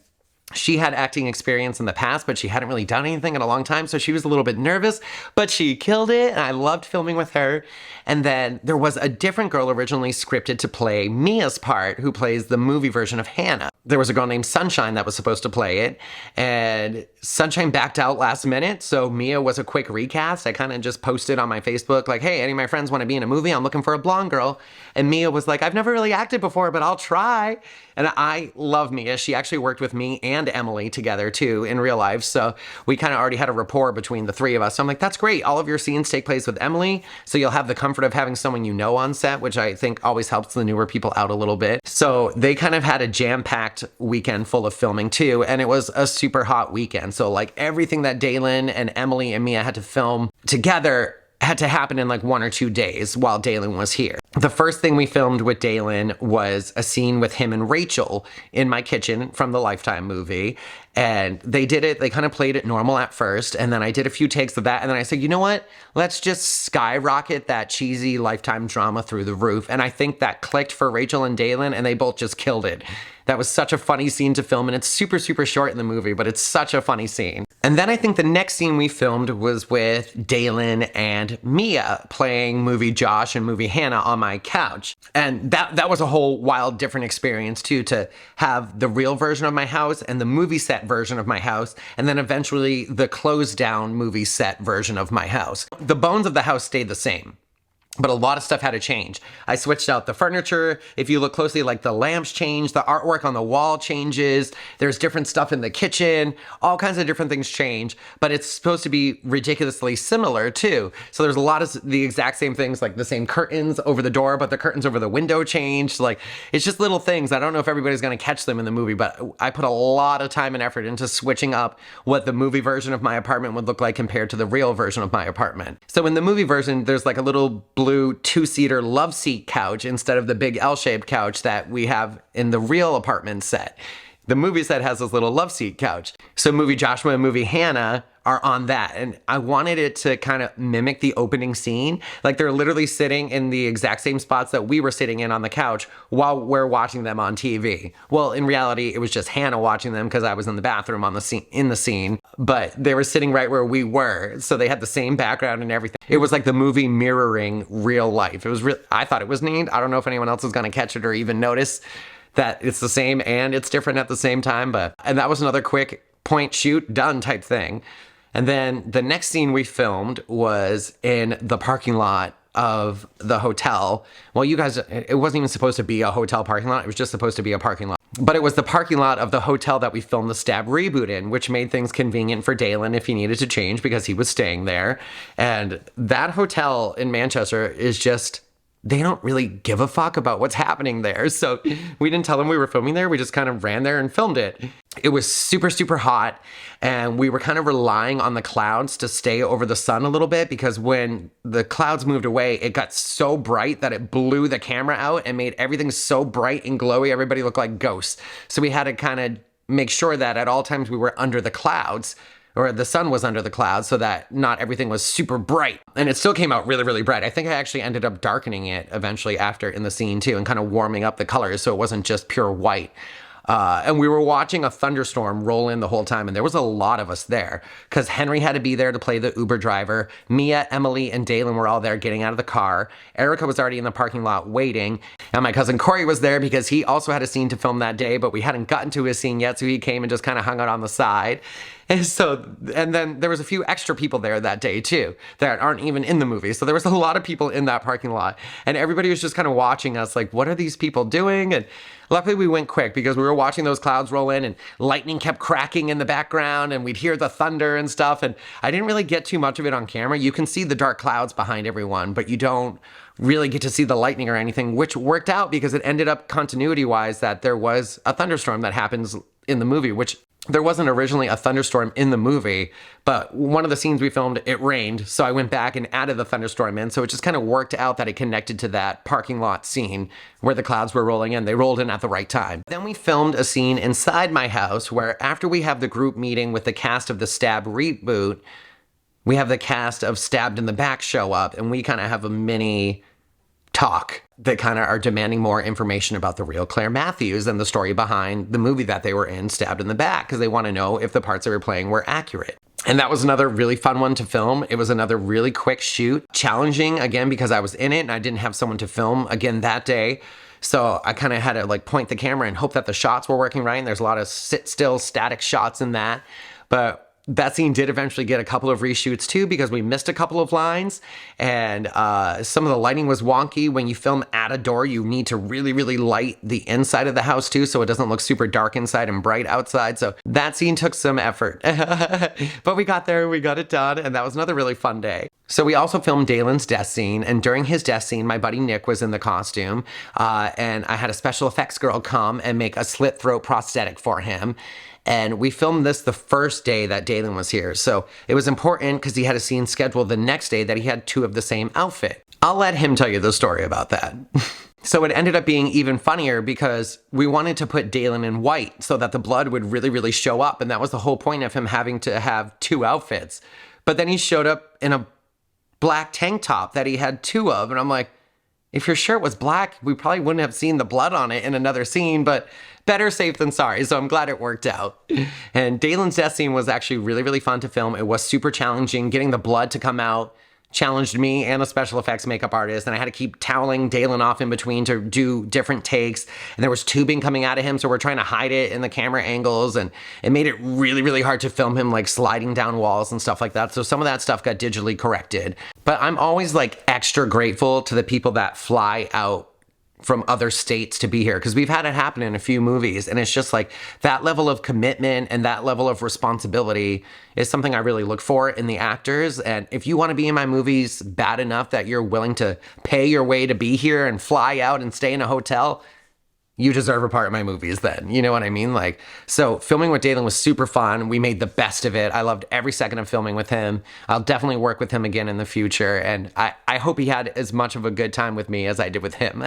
she had acting experience in the past, but she hadn't really done anything in a long time, so she was a little bit nervous, but she killed it, and I loved filming with her. And then there was a different girl originally scripted to play Mia's part, who plays the movie version of Hannah. There was a girl named Sunshine that was supposed to play it, and Sunshine backed out last minute, so Mia was a quick recast. I kind of just posted on my Facebook, like, hey, any of my friends want to be in a movie? I'm looking for a blonde girl. And Mia was like, I've never really acted before, but I'll try. And I love Mia. She actually worked with me and Emily together too in real life. So we kind of already had a rapport between the three of us. So I'm like, that's great. All of your scenes take place with Emily. So you'll have the comfort of having someone you know on set, which I think always helps the newer people out a little bit. So they kind of had a jam-packed weekend full of filming too. And it was a super hot weekend. So like everything that Dalen and Emily and Mia had to film together had to happen in like 1 or 2 days while Dalen was here. The first thing we filmed with Dalen was a scene with him and Rachel in my kitchen from the Lifetime movie. And they kind of played it normal at first. And then I did a few takes of that. And then I said, you know what? Let's just skyrocket that cheesy Lifetime drama through the roof. And I think that clicked for Rachel and Dalen, and they both just killed it. That was such a funny scene to film, and it's super, super short in the movie, but it's such a funny scene. And then I think the next scene we filmed was with Dalen and Mia playing movie Josh and movie Hannah on my couch. And that was a whole wild different experience too, to have the real version of my house and the movie set version of my house, and then eventually the closed down movie set version of my house. The bones of the house stayed the same. But a lot of stuff had to change. I switched out the furniture. If you look closely, like the lamps change, the artwork on the wall changes. There's different stuff in the kitchen. All kinds of different things change, but it's supposed to be ridiculously similar too. So there's a lot of the exact same things, like the same curtains over the door, but the curtains over the window changed. Like, it's just little things. I don't know if everybody's going to catch them in the movie, but I put a lot of time and effort into switching up what the movie version of my apartment would look like compared to the real version of my apartment. So in the movie version, there's like a little blue two-seater love seat couch instead of the big L-shaped couch that we have in the real apartment set. The movie set has this little love seat couch. So movie Joshua and movie Hannah are on that. And I wanted it to kind of mimic the opening scene. Like, they're literally sitting in the exact same spots that we were sitting in on the couch while we're watching them on TV. Well, in reality, it was just Hannah watching them because I was in the bathroom on the scene, but they were sitting right where we were. So they had the same background and everything. It was like the movie mirroring real life. It was I thought it was neat. I don't know if anyone else is going to catch it or even notice that it's the same and it's different at the same time. And that was another quick point, shoot, done type thing. And then the next scene we filmed was in the parking lot of the hotel. Well, you guys, it wasn't even supposed to be a hotel parking lot. It was just supposed to be a parking lot. But it was the parking lot of the hotel that we filmed the Stab reboot in, which made things convenient for Dalen if he needed to change because he was staying there. And that hotel in Manchester is just, they don't really give a fuck about what's happening there. So we didn't tell them we were filming there. We just kind of ran there and filmed it. It was super, super hot. And we were kind of relying on the clouds to stay over the sun a little bit, because when the clouds moved away, it got so bright that it blew the camera out and made everything so bright and glowy. Everybody looked like ghosts. So we had to kind of make sure that at all times we were under the clouds, or the sun was under the clouds, so that not everything was super bright. And it still came out really, really bright. I think I actually ended up darkening it eventually after in the scene too, and kind of warming up the colors so it wasn't just pure white. And we were watching a thunderstorm roll in the whole time, and there was a lot of us there because Henry had to be there to play the Uber driver. Mia, Emily, and Dalen were all there getting out of the car. Erica was already in the parking lot waiting, and my cousin Corey was there because he also had a scene to film that day, but we hadn't gotten to his scene yet, so he came and just kind of hung out on the side. And then there was a few extra people there that day too that aren't even in the movie. So there was a lot of people in that parking lot, and everybody was just kind of watching us like, what are these people doing? And luckily we went quick because we were watching those clouds roll in and lightning kept cracking in the background and we'd hear the thunder and stuff. And I didn't really get too much of it on camera. You can see the dark clouds behind everyone, but you don't really get to see the lightning or anything, which worked out because it ended up continuity wise that there was a thunderstorm that happens in the movie, which there wasn't originally a thunderstorm in the movie, but one of the scenes we filmed, it rained. So I went back and added the thunderstorm in. So it just kind of worked out that it connected to that parking lot scene where the clouds were rolling in. They rolled in at the right time. Then we filmed a scene inside my house where after we have the group meeting with the cast of the Stab reboot, we have the cast of Stabbed in the Back show up, and we kind of have a mini talk that kind of are demanding more information about the real Claire Matthews and the story behind the movie that they were in, Stabbed in the Back, because they want to know if the parts they were playing were accurate. And that was another really fun one to film. It was another really quick shoot. Challenging, again, because I was in it and I didn't have someone to film again that day. So I kind of had to like point the camera and hope that the shots were working right. And there's a lot of sit still static shots in that. But that scene did eventually get a couple of reshoots too, because we missed a couple of lines, and some of the lighting was wonky. When you film at a door, you need to really, really light the inside of the house too, so it doesn't look super dark inside and bright outside. So that scene took some effort, but we got there, we got it done, and that was another really fun day. So we also filmed Dalen's death scene, and during his death scene, my buddy Nick was in the costume, and I had a special effects girl come and make a slit throat prosthetic for him. And we filmed this the first day that Dalen was here. So it was important because he had a scene scheduled the next day that he had two of the same outfit. I'll let him tell you the story about that. So it ended up being even funnier because we wanted to put Dalen in white so that the blood would really, really show up. And that was the whole point of him having to have two outfits. But then he showed up in a black tank top that he had two of. And I'm like, if your shirt was black, we probably wouldn't have seen the blood on it in another scene, but better safe than sorry, so I'm glad it worked out. And Dalen's death scene was actually really, really fun to film. It was super challenging. Getting the blood to come out challenged me and the special effects makeup artist, and I had to keep toweling Dalen off in between to do different takes, and there was tubing coming out of him, so we're trying to hide it in the camera angles, and it made it really, really hard to film him like sliding down walls and stuff like that. So some of that stuff got digitally corrected. But I'm always like extra grateful to the people that fly out from other states to be here, because we've had it happen in a few movies, and it's just like that level of commitment and that level of responsibility is something I really look for in the actors. And if you want to be in my movies bad enough that you're willing to pay your way to be here and fly out and stay in a hotel, you deserve a part of my movies then. You know what I mean? Like, so filming with Dalen was super fun. We made the best of it. I loved every second of filming with him. I'll definitely work with him again in the future. And I hope he had as much of a good time with me as I did with him.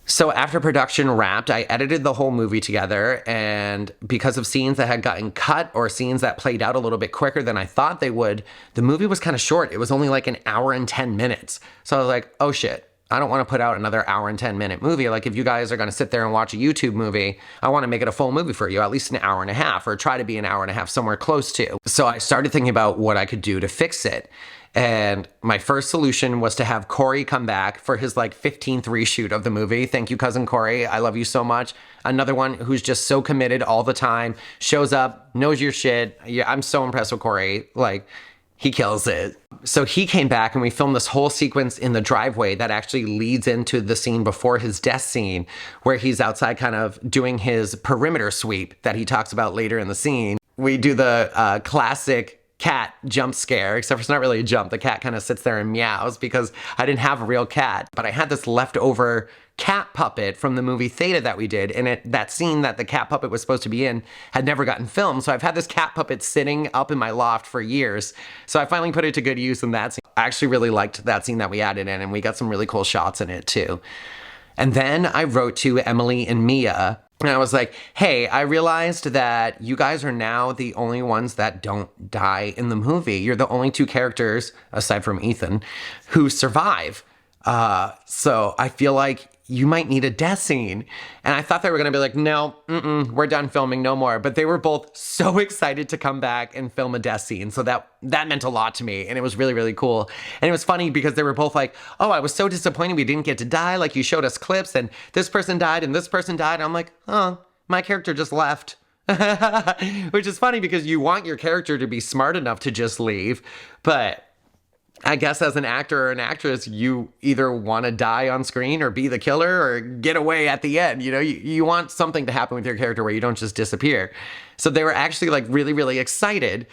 So after production wrapped, I edited the whole movie together. And because of scenes that had gotten cut or scenes that played out a little bit quicker than I thought they would, the movie was kind of short. It was only like an hour and 10 minutes. So I was like, oh shit. I don't want to put out another hour and 10-minute movie. Like, if you guys are going to sit there and watch a YouTube movie, I want to make it a full movie for you, at least an hour and a half, or try to be an hour and a half, somewhere close to. So I started thinking about what I could do to fix it. And my first solution was to have Corey come back for his like 15th reshoot of the movie. Thank you, cousin Corey. I love you so much. Another one who's just so committed all the time, shows up, knows your shit. Yeah, I'm so impressed with Corey. Like, he kills it. So he came back and we filmed this whole sequence in the driveway that actually leads into the scene before his death scene, where he's outside kind of doing his perimeter sweep that he talks about later in the scene. We do the classic cat jump scare, except for it's not really a jump. The cat kind of sits there and meows because I didn't have a real cat, but I had this leftover cat puppet from the movie Theta that we did, and that scene that the cat puppet was supposed to be in had never gotten filmed. So I've had this cat puppet sitting up in my loft for years. So I finally put it to good use in that scene. I actually really liked that scene that we added in, and we got some really cool shots in it too. And then I wrote to Emily and Mia, and I was like, hey, I realized that you guys are now the only ones that don't die in the movie. You're the only two characters, aside from Ethan, who survive. So I feel like you might need a death scene. And I thought they were going to be like, no, we're done filming, no more. But they were both so excited to come back and film a death scene. So that meant a lot to me. And it was really, really cool. And it was funny because they were both like, oh, I was so disappointed we didn't get to die. Like, you showed us clips and this person died and this person died. And I'm like, oh, my character just left. Which is funny because you want your character to be smart enough to just leave. But I guess as an actor or an actress, you either want to die on screen or be the killer or get away at the end. You know, you want something to happen with your character where you don't just disappear. So they were actually like really, really excited.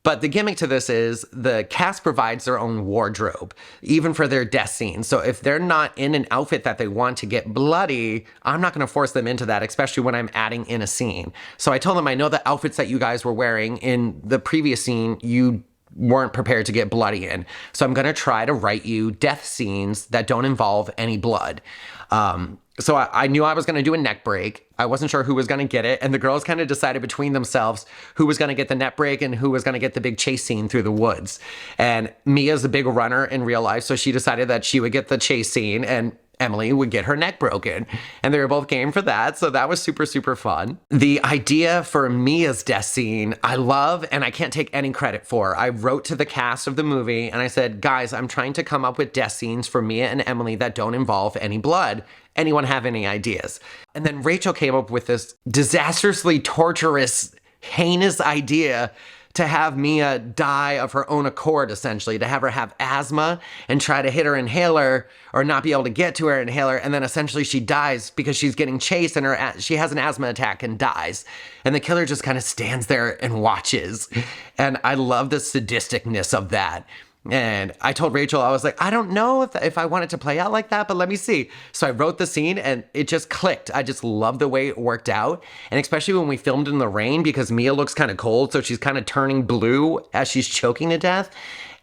But the gimmick to this is the cast provides their own wardrobe, even for their death scenes. So if they're not in an outfit that they want to get bloody, I'm not going to force them into that, especially when I'm adding in a scene. So I told them, I know the outfits that you guys were wearing in the previous scene, you weren't prepared to get bloody in. So I'm going to try to write you death scenes that don't involve any blood. So I knew I was going to do a neck break. I wasn't sure who was going to get it. And the girls kind of decided between themselves who was going to get the neck break and who was going to get the big chase scene through the woods. And Mia's a big runner in real life. So she decided that she would get the chase scene and Emily would get her neck broken. And they were both game for that. So that was super, super fun. The idea for Mia's death scene, I love, and I can't take any credit for. I wrote to the cast of the movie and I said, guys, I'm trying to come up with death scenes for Mia and Emily that don't involve any blood. Anyone have any ideas? And then Rachel came up with this disastrously torturous, heinous idea to have Mia die of her own accord, essentially, to have her have asthma and try to hit her inhaler or not be able to get to her inhaler. And then essentially she dies because she's getting chased and she has an asthma attack and dies. And the killer just kind of stands there and watches. And I love the sadisticness of that. And I told Rachel, I was like, I don't know if I want it to play out like that, but let me see. So I wrote the scene and it just clicked. I just love the way it worked out. And especially when we filmed in the rain because Mia looks kind of cold. So she's kind of turning blue as she's choking to death.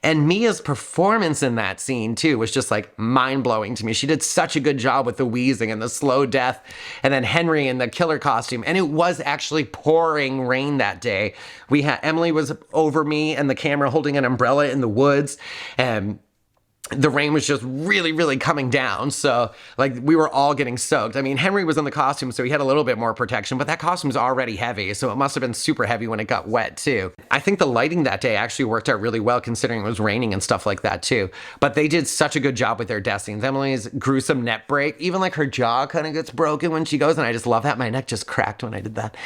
And Mia's performance in that scene, too, was just like mind-blowing to me. She did such a good job with the wheezing and the slow death. And then Henry in the killer costume. And it was actually pouring rain that day. Emily was over me and the camera holding an umbrella in the woods. And the rain was just really, really coming down. So like we were all getting soaked. I mean, Henry was in the costume, so he had a little bit more protection, but that costume's already heavy. So it must've been super heavy when it got wet too. I think the lighting that day actually worked out really well considering it was raining and stuff like that too. But they did such a good job with their death scenes. Emily's gruesome neck break, even like her jaw kind of gets broken when she goes. And I just love that. My neck just cracked when I did that.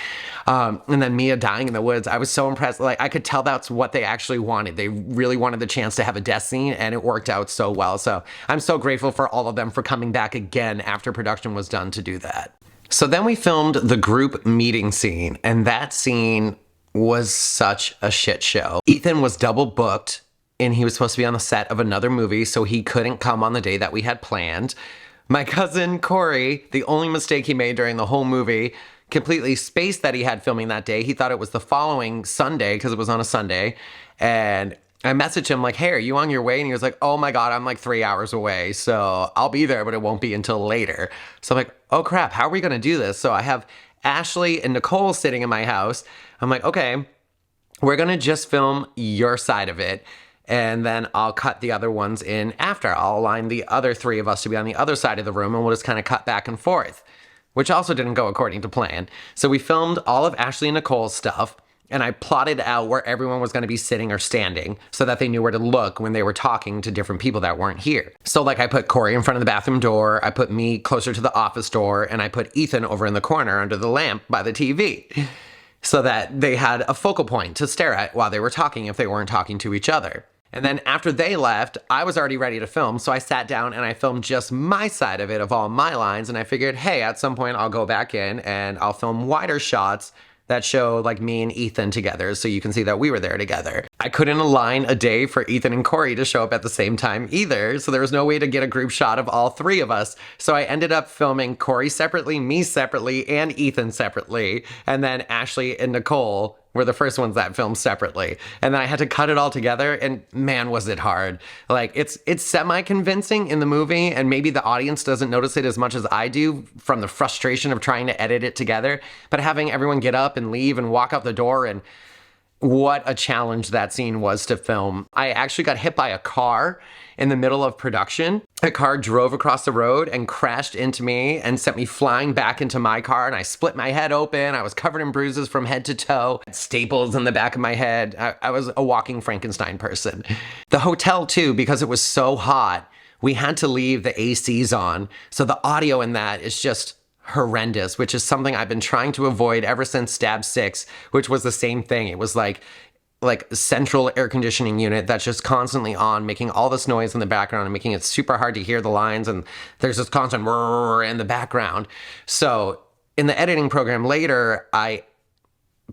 And then Mia dying in the woods. I was so impressed. Like I could tell that's what they actually wanted. They really wanted the chance to have a death scene and it worked out so well. So I'm so grateful for all of them for coming back again after production was done to do that. So then we filmed the group meeting scene, and that scene was such a shit show. Ethan was double booked and he was supposed to be on the set of another movie, so he couldn't come on the day that we had planned. My cousin Corey, the only mistake he made during the whole movie, completely spaced that he had filming that day. He thought it was the following Sunday because it was on a Sunday. And I messaged him like, hey, are you on your way? And he was like, oh my God, I'm like 3 hours away. So I'll be there, but it won't be until later. So I'm like, oh crap, how are we going to do this? So I have Ashley and Nicole sitting in my house. I'm like, okay, we're going to just film your side of it. And then I'll cut the other ones in after. I'll align the other three of us to be on the other side of the room and we'll just kind of cut back and forth, which also didn't go according to plan. So we filmed all of Ashley and Nicole's stuff. And I plotted out where everyone was going to be sitting or standing so that they knew where to look when they were talking to different people that weren't here. So like I put Corey in front of the bathroom door, I put me closer to the office door, and I put Ethan over in the corner under the lamp by the TV so that they had a focal point to stare at while they were talking if they weren't talking to each other. And then after they left, I was already ready to film. So I sat down and I filmed just my side of it of all my lines. And I figured, hey, at some point I'll go back in and I'll film wider shots that show like me and Ethan together so you can see that we were there together. I couldn't align a day for Ethan and Corey to show up at the same time either, so there was no way to get a group shot of all three of us. So I ended up filming Corey separately, me separately, and Ethan separately, and then Ashley and Nicole were the first ones that filmed separately. And then I had to cut it all together, and man, was it hard. Like, it's semi-convincing in the movie, and maybe the audience doesn't notice it as much as I do from the frustration of trying to edit it together. But having everyone get up and leave and walk out the door, and what a challenge that scene was to film. I actually got hit by a car in the middle of production. A car drove across the road and crashed into me and sent me flying back into my car, and I split my head open. I was covered in bruises from head to toe, staples in the back of my head. I was a walking Frankenstein person. The hotel too, because it was so hot, we had to leave the ACs on. So the audio in that is just horrendous, which is something I've been trying to avoid ever since Stab 6, which was the same thing. It was like central air conditioning unit that's just constantly on, making all this noise in the background and making it super hard to hear the lines. And there's this constant whir in the background. So in the editing program later, I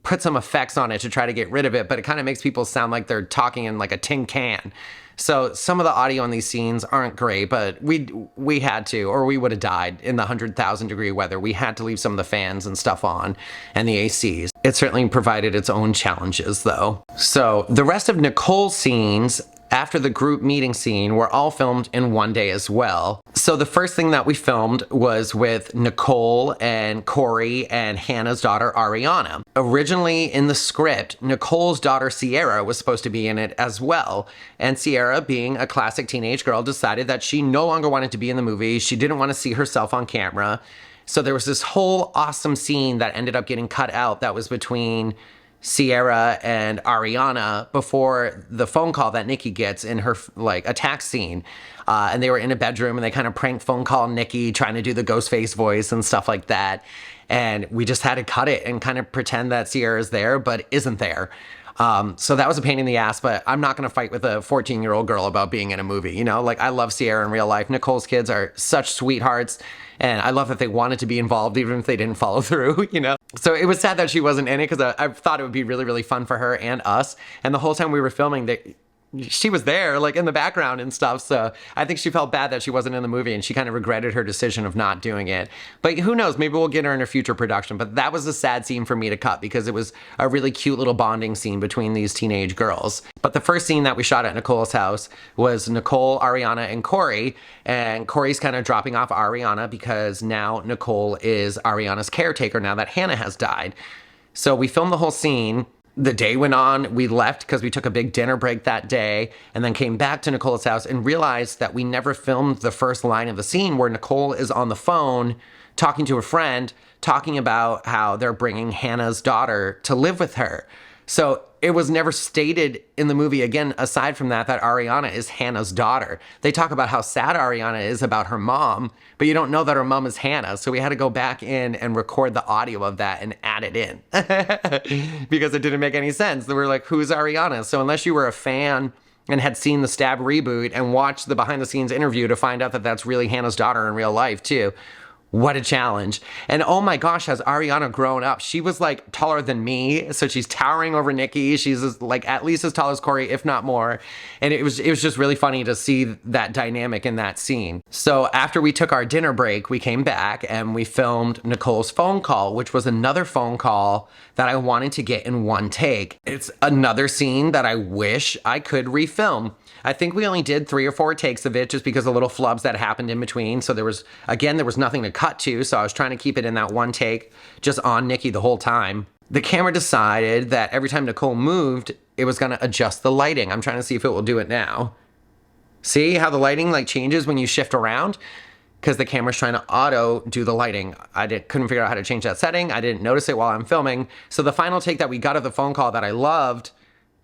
put some effects on it to try to get rid of it, but it kind of makes people sound like they're talking in like a tin can. So some of the audio in these scenes aren't great, but we had to, or we would have died in the 100,000 degree weather. We had to leave some of the fans and stuff on and the ACs. It certainly provided its own challenges though. So the rest of Nicole's scenes after the group meeting scene were all filmed in one day as well. So the first thing that we filmed was with Nicole and Corey and Hannah's daughter Ariana. Originally in the script, Nicole's daughter Sierra was supposed to be in it as well. And Sierra, being a classic teenage girl, decided that she no longer wanted to be in the movie. She didn't want to see herself on camera. So there was this whole awesome scene that ended up getting cut out that was between Sierra and Ariana before the phone call that Nikki gets in her like attack scene. And they were in a bedroom and they kind of prank phone call Nikki trying to do the Ghostface voice and stuff like that. And we just had to cut it and kind of pretend that Sierra's there, but isn't there. So that was a pain in the ass, but I'm not going to fight with a 14-year-old girl about being in a movie. You know, like I love Sierra in real life. Nicole's kids are such sweethearts. And I love that they wanted to be involved even if they didn't follow through, you know? So it was sad that she wasn't in it because I thought it would be really, really fun for her and us. And the whole time we were filming, she was there like in the background and stuff. So I think she felt bad that she wasn't in the movie and she kind of regretted her decision of not doing it. But who knows, maybe we'll get her in a future production. But that was a sad scene for me to cut because it was a really cute little bonding scene between these teenage girls. But the first scene that we shot at Nicole's house was Nicole, Ariana, and Corey. And Corey's kind of dropping off Ariana because now Nicole is Ariana's caretaker now that Hannah has died. So we filmed the whole scene. the day went on. We left because we took a big dinner break that day and then came back to Nicole's house and realized that we never filmed the first line of the scene where Nicole is on the phone talking to a friend, talking about how they're bringing Hannah's daughter to live with her. So it was never stated in the movie, again, aside from that Ariana is Hannah's daughter. They talk about how sad Ariana is about her mom, but you don't know that her mom is Hannah. So we had to go back in and record the audio of that and add it in because it didn't make any sense. They were like, who's Ariana? So unless you were a fan and had seen the Stab reboot and watched the behind the scenes interview to find out that that's really Hannah's daughter in real life too. What a challenge. And oh my gosh, has Ariana grown up? She was like taller than me. So she's towering over Nikki. She's like at least as tall as Corey, if not more. And it was just really funny to see that dynamic in that scene. So after we took our dinner break, we came back and we filmed Nicole's phone call, which was another phone call that I wanted to get in one take. It's another scene that I wish I could refilm. I think we only did 3 or 4 takes of it just because of little flubs that happened in between. So there was nothing to cut to. So I was trying to keep it in that one take just on Nikki the whole time. The camera decided that every time Nicole moved, it was going to adjust the lighting. I'm trying to see if it will do it now. See how the lighting like changes when you shift around? Because the camera's trying to auto do the lighting. Couldn't figure out how to change that setting. I didn't notice it while I'm filming. So the final take that we got of the phone call that I loved,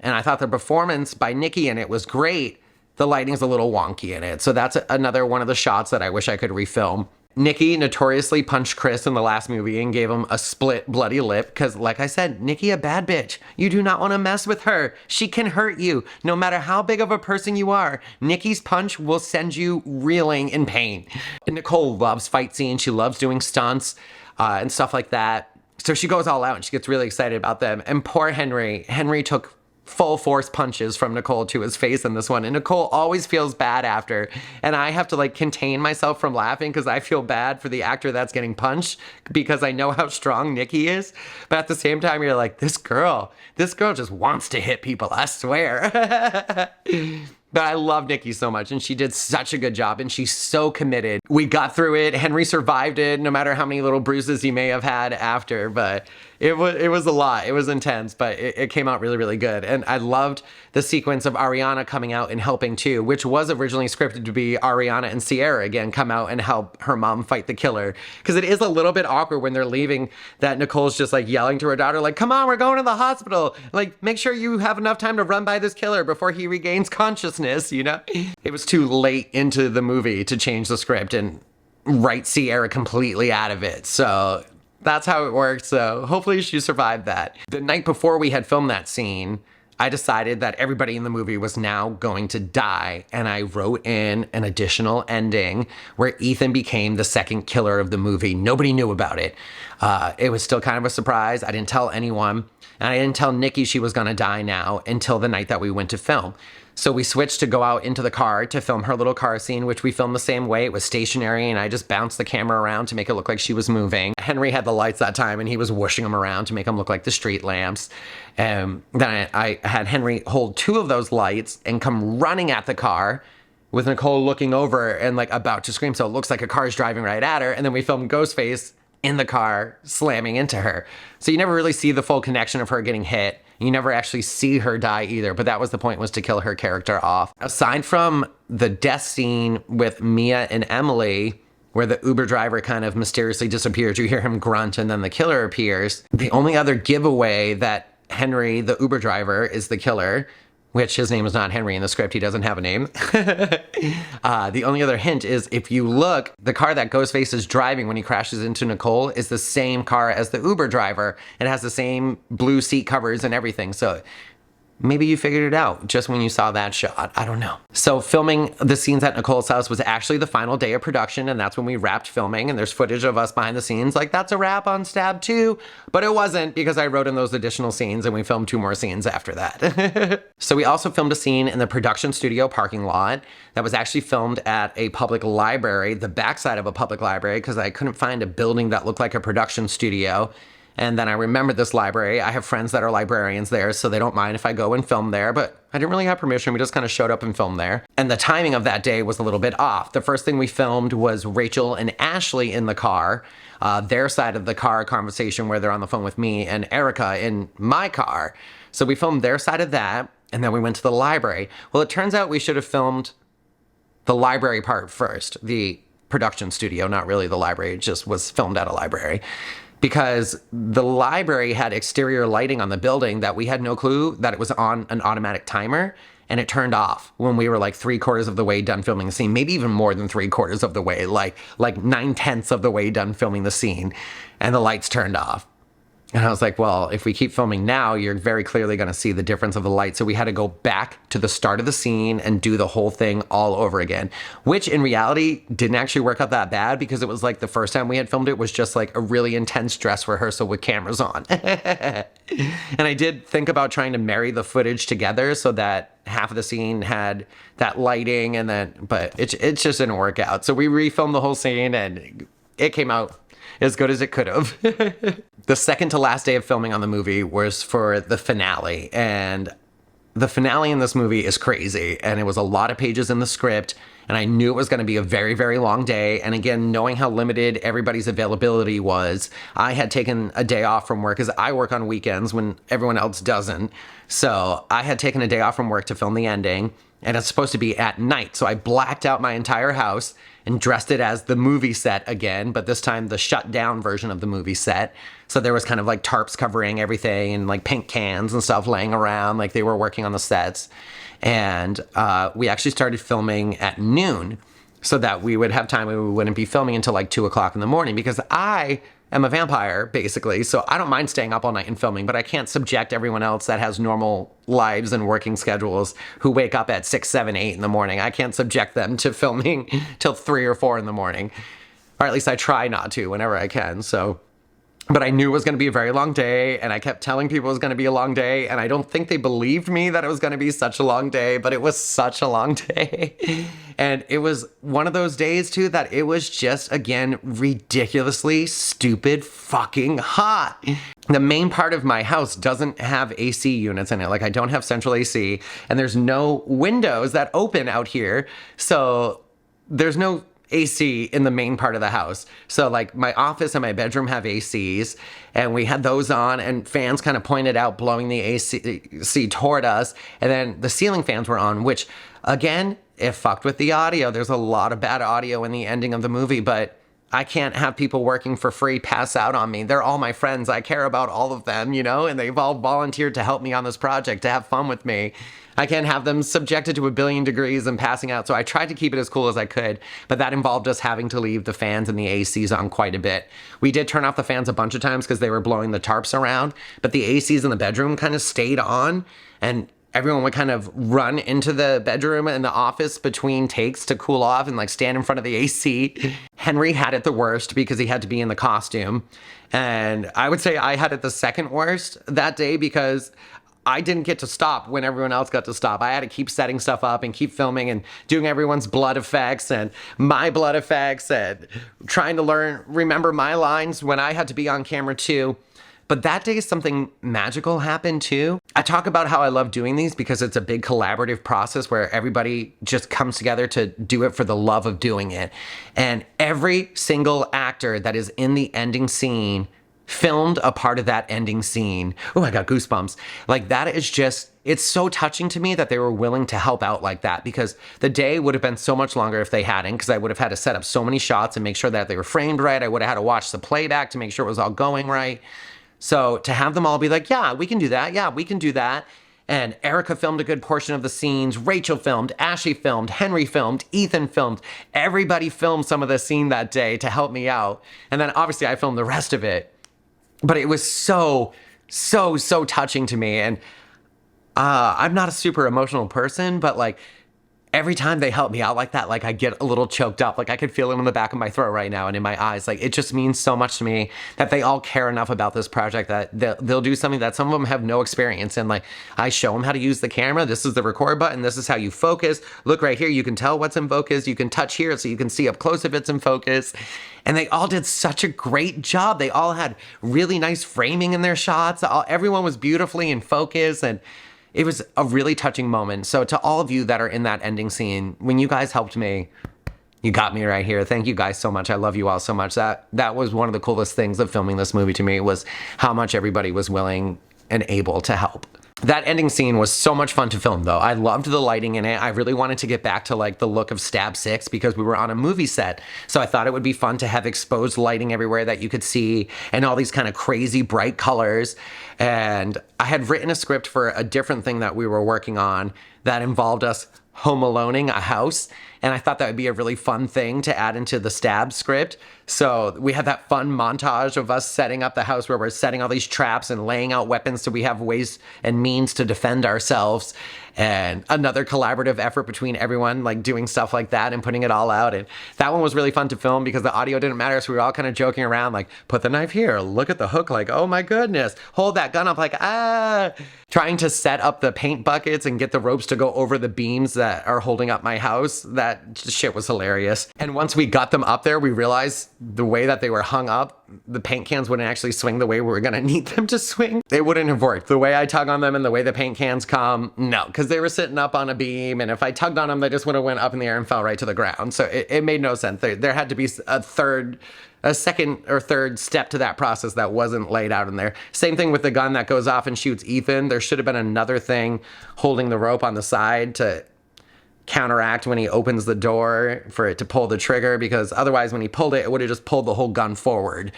and I thought the performance by Nikki in it was great, the lighting's a little wonky in it. So that's another one of the shots that I wish I could refilm. Nikki notoriously punched Chris in the last movie and gave him a split bloody lip because, like I said, Nikki a bad bitch. You do not want to mess with her. She can hurt you. No matter how big of a person you are, Nikki's punch will send you reeling in pain. And Nicole loves fight scenes. She loves doing stunts and stuff like that. So she goes all out and she gets really excited about them. And poor Henry took full force punches from Nicole to his face in this one. And Nicole always feels bad after. And I have to like contain myself from laughing because I feel bad for the actor that's getting punched because I know how strong Nikki is. But at the same time, you're like, this girl just wants to hit people, I swear. But I love Nikki so much, and she did such a good job, and she's so committed. We got through it. Henry survived it, no matter how many little bruises he may have had after, but it was a lot. It was intense, but it came out really, really good. And I loved the sequence of Ariana coming out and helping too, which was originally scripted to be Ariana and Sierra again come out and help her mom fight the killer. Because it is a little bit awkward when they're leaving that Nicole's just like yelling to her daughter, like, come on, we're going to the hospital. Like, make sure you have enough time to run by this killer before he regains consciousness, you know? It was too late into the movie to change the script and write Sierra completely out of it. So that's how it worked. So hopefully she survived that. The night before we had filmed that scene, I decided that everybody in the movie was now going to die. And I wrote in an additional ending where Ethan became the second killer of the movie. Nobody knew about it. It was still kind of a surprise. I didn't tell anyone. And I didn't tell Nikki she was going to die now until the night that we went to film. So we switched to go out into the car to film her little car scene, which we filmed the same way. It was stationary, and I just bounced the camera around to make it look like she was moving. Henry had the lights that time, and he was whooshing them around to make them look like the street lamps. Then I had Henry hold 2 of those lights and come running at the car with Nicole looking over and like about to scream. So it looks like a car's driving right at her. And then we filmed Ghostface in the car slamming into her. So you never really see the full connection of her getting hit. You never actually see her die either, but that was the point, was to kill her character off. Aside from the death scene with Mia and Emily, where the Uber driver kind of mysteriously disappears, you hear him grunt and then the killer appears. The only other giveaway that Henry, the Uber driver, is the killer, which his name is not Henry in the script. He doesn't have a name. The only other hint is if you look, the car that Ghostface is driving when he crashes into Nicole is the same car as the Uber driver. It has the same blue seat covers and everything. So maybe you figured it out just when you saw that shot. I don't know. So filming the scenes at Nicole's house was actually the final day of production, and that's when we wrapped filming, and there's footage of us behind the scenes like, that's a wrap on Stab 2, but it wasn't, because I wrote in those additional scenes and we filmed 2 more scenes after that. So we also filmed a scene in the production studio parking lot that was actually filmed at a public library, the backside of a public library, because I couldn't find a building that looked like a production studio. And then I remembered this library. I have friends that are librarians there, so they don't mind if I go and film there, but I didn't really have permission. We just kind of showed up and filmed there. And the timing of that day was a little bit off. The first thing we filmed was Rachel and Ashley in the car. their side of the car conversation where they're on the phone with me and Erica in my car. So we filmed their side of that, and then we went to the library. Well, it turns out we should have filmed the library part first, the production studio, not really the library. It just was filmed at a library. Because the library had exterior lighting on the building that we had no clue that it was on an automatic timer, and it turned off when we were like 3/4 of the way done filming the scene, maybe even more than 3/4 of the way, like 9/10 of the way done filming the scene, and the lights turned off. And I was like, well, if we keep filming now, you're very clearly going to see the difference of the light. So we had to go back to the start of the scene and do the whole thing all over again, which in reality didn't actually work out that bad because it was like the first time we had filmed it was just like a really intense dress rehearsal with cameras on. And I did think about trying to marry the footage together so that half of the scene had that lighting but it just didn't work out. So we refilmed the whole scene and it came out as good as it could have. The second to last day of filming on the movie was for the finale. And the finale in this movie is crazy. And it was a lot of pages in the script. And I knew it was going to be a very, very long day. And again, knowing how limited everybody's availability was, I had taken a day off from work because I work on weekends when everyone else doesn't. So I had taken a day off from work to film the ending. And it's supposed to be at night. So I blacked out my entire house and dressed it as the movie set again, but this time the shut down version of the movie set. So there was kind of like tarps covering everything and like paint cans and stuff laying around like they were working on the sets. And we actually started filming at noon so that we would have time and we wouldn't be filming until like 2 o'clock in the morning because I am a vampire, basically. So I don't mind staying up all night and filming, but I can't subject everyone else that has normal lives and working schedules who wake up at 6, 7, 8 in the morning. I can't subject them to filming till 3 or 4 in the morning. Or at least I try not to whenever I can. But I knew it was going to be a very long day, and I kept telling people it was going to be a long day, and I don't think they believed me that it was going to be such a long day, but it was such a long day. And it was one of those days, too, that it was just, again, ridiculously stupid fucking hot. The main part of my house doesn't have AC units in it. Like, I don't have central AC, and there's no windows that open out here, so there's no AC in the main part of the house. So like my office and my bedroom have ACs and we had those on and fans kind of pointed out blowing the AC toward us. And then the ceiling fans were on, which again, it fucked with the audio. There's a lot of bad audio in the ending of the movie, but I can't have people working for free pass out on me. They're all my friends. I care about all of them, and they've all volunteered to help me on this project, to have fun with me. I can't have them subjected to 1,000,000,000 degrees and passing out. So I tried to keep it as cool as I could, but that involved us having to leave the fans and the ACs on quite a bit. We did turn off the fans a bunch of times because they were blowing the tarps around, but the ACs in the bedroom kind of stayed on, and everyone would kind of run into the bedroom and the office between takes to cool off and like stand in front of the AC. Henry had it the worst because he had to be in the costume. And I would say I had it the second worst that day because I didn't get to stop when everyone else got to stop. I had to keep setting stuff up and keep filming and doing everyone's blood effects and my blood effects and trying to remember my lines when I had to be on camera too. But that day something magical happened too. I talk about how I love doing these because it's a big collaborative process where everybody just comes together to do it for the love of doing it. And every single actor that is in the ending scene filmed a part of that ending scene. Oh, I got goosebumps. Like that is just, it's so touching to me that they were willing to help out like that because the day would have been so much longer if they hadn't, because I would have had to set up so many shots and make sure that they were framed right. I would have had to watch the playback to make sure it was all going right. So to have them all be like, yeah, we can do that. Yeah, we can do that. And Erica filmed a good portion of the scenes. Rachel filmed, Ashley filmed, Henry filmed, Ethan filmed. Everybody filmed some of the scene that day to help me out. And then obviously I filmed the rest of it. But it was so touching to me. And I'm not a super emotional person, but like every time they help me out like that, like I get a little choked up. Like I could feel it in the back of my throat right now and in my eyes. Like it just means so much to me that they all care enough about this project that they'll do something that some of them have no experience in. Like I show them how to use the camera. This is the record button. This is how you focus. Look right here. You can tell what's in focus. You can touch here so you can see up close if it's in focus. And they all did such a great job. They all had really nice framing in their shots. Everyone was beautifully in focus and it was a really touching moment. So to all of you that are in that ending scene, when you guys helped me, You got me right here. Thank you guys so much. I love you all so much. That was one of the coolest things of filming this movie to me, was how much everybody was willing and able to help. That ending scene was so much fun to film, though. I loved the lighting in it. I really wanted to get back to like the look of Stab 6 because we were on a movie set. So I thought it would be fun to have exposed lighting everywhere that you could see and all these kind of crazy bright colors. And I had written a script for a different thing that we were working on that involved us home aloneing a house. And I thought that would be a really fun thing to add into the Stab script. So we had that fun montage of us setting up the house where we're setting all these traps and laying out weapons so we have ways and means to defend ourselves. And another collaborative effort between everyone, like doing stuff like that and putting it all out. And that one was really fun to film because the audio didn't matter. So we were all kind of joking around, like, put the knife here, look at the hook, like, oh my goodness, hold that gun up, like, ah. Trying to set up the paint buckets and get the ropes to go over the beams that are holding up my house. That shit was hilarious. And once we got them up there, we realized the way that they were hung up, the paint cans wouldn't actually swing the way we were gonna need them to swing. They wouldn't have worked. The way I tug on them and the way the paint cans come, no, because they were sitting up on a beam, and if I tugged on them, they just would have went up in the air and fell right to the ground. So it made no sense. There had to be a second or third step to that process that wasn't laid out in there. Same thing with the gun that goes off and shoots Ethan. There should have been another thing holding the rope on the side to counteract when he opens the door for it to pull the trigger, because otherwise when he pulled it, it would have just pulled the whole gun forward.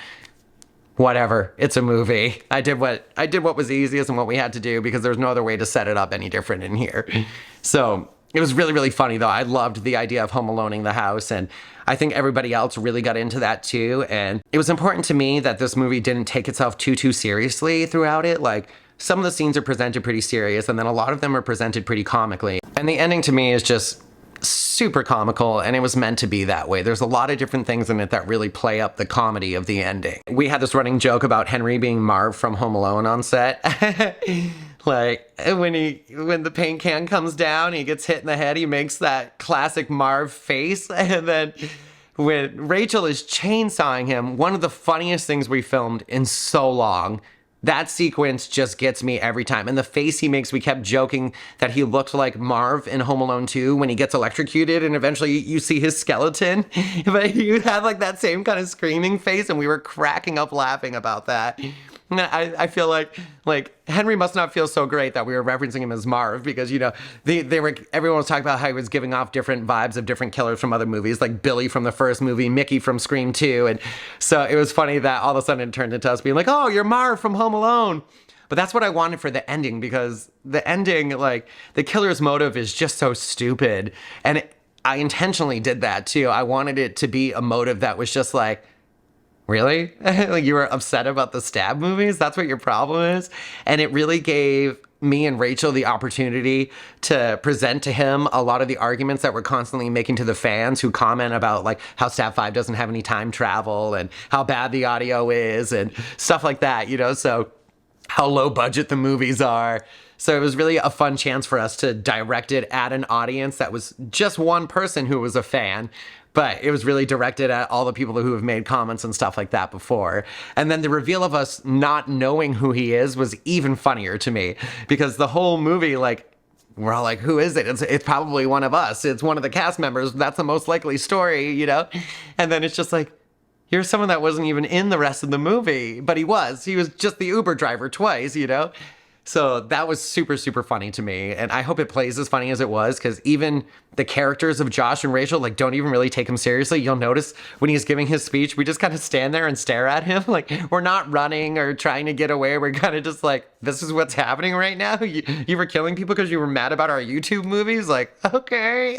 Whatever, it's a movie. I did what was easiest and what we had to do because there's no other way to set it up any different in here. So it was really, really funny though. I loved the idea of home aloneing the house, and I think everybody else really got into that too. And it was important to me that this movie didn't take itself too seriously throughout it. Like, some of the scenes are presented pretty serious, and then a lot of them are presented pretty comically. And the ending to me is just super comical, and it was meant to be that way. There's a lot of different things in it that really play up the comedy of the ending. We had this running joke about Henry being Marv from Home Alone on set. Like, when the paint can comes down, he gets hit in the head, he makes that classic Marv face, and then when Rachel is chainsawing him, one of the funniest things we filmed in so long. That sequence just gets me every time. And the face he makes, we kept joking that he looked like Marv in Home Alone 2 when he gets electrocuted and eventually you see his skeleton. But he had like that same kind of screaming face, and we were cracking up laughing about that. And I feel like Henry must not feel so great that we were referencing him as Marv, because, you know, everyone was talking about how he was giving off different vibes of different killers from other movies, like Billy from the first movie, Mickey from Scream 2. And so it was funny that all of a sudden it turned into us being like, oh, you're Marv from Home Alone. But that's what I wanted for the ending, because the ending, like, the killer's motive is just so stupid. And I intentionally did that too. I wanted it to be a motive that was just like, really? Like, you were upset about the Stab movies? That's what your problem is? And it really gave me and Rachel the opportunity to present to him a lot of the arguments that we're constantly making to the fans who comment about like how Stab 5 doesn't have any time travel and how bad the audio is and stuff like that, you know? So how low budget the movies are. So it was really a fun chance for us to direct it at an audience that was just one person who was a fan. But it was really directed at all the people who have made comments and stuff like that before. And then the reveal of us not knowing who he is was even funnier to me, because the whole movie, like, we're all like, who is it? It's probably one of us. It's one of the cast members. That's the most likely story, you know? And then it's just like, here's someone that wasn't even in the rest of the movie, but he was. He was just the Uber driver twice, you know? So that was super, super funny to me. And I hope it plays as funny as it was, because even the characters of Josh and Rachel, like, don't even really take him seriously. You'll notice when he's giving his speech, we just kind of stand there and stare at him. Like, we're not running or trying to get away. We're kind of just like, this is what's happening right now. You were killing people because you were mad about our YouTube movies? Like, okay.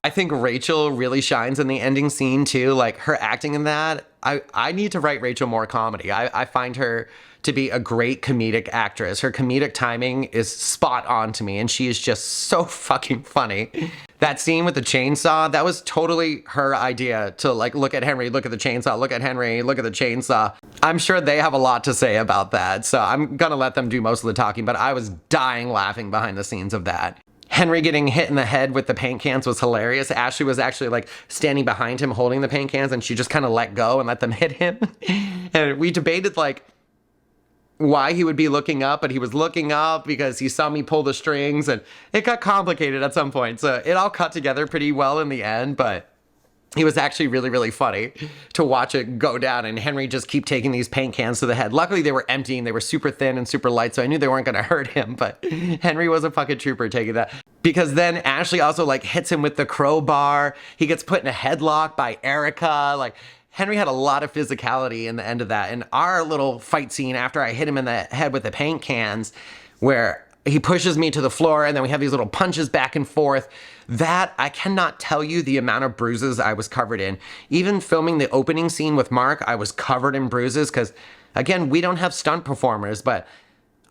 I think Rachel really shines in the ending scene too. Like, her acting in that. I need to write Rachel more comedy. I find her to be a great comedic actress. Her comedic timing is spot on to me, and she is just so fucking funny. That scene with the chainsaw, that was totally her idea, to like, look at Henry, look at the chainsaw, look at Henry, look at the chainsaw. I'm sure they have a lot to say about that, so I'm gonna let them do most of the talking, but I was dying laughing behind the scenes of that. Henry getting hit in the head with the paint cans was hilarious. Ashley was actually like standing behind him holding the paint cans, and she just kind of let go and let them hit him. And we debated like why he would be looking up, but he was looking up because he saw me pull the strings, and it got complicated at some point. So it all cut together pretty well in the end, but It was actually really, really funny to watch it go down and Henry just keep taking these paint cans to the head. Luckily, they were empty and they were super thin and super light, so I knew they weren't going to hurt him, but Henry was a fucking trooper taking that. Because then Ashley also like hits him with the crowbar. He gets put in a headlock by Erica. Like, Henry had a lot of physicality in the end of that. And our little fight scene after I hit him in the head with the paint cans, where he pushes me to the floor and then we have these little punches back and forth. That, I cannot tell you the amount of bruises I was covered in. Even filming the opening scene with Mark, I was covered in bruises because, again, we don't have stunt performers, but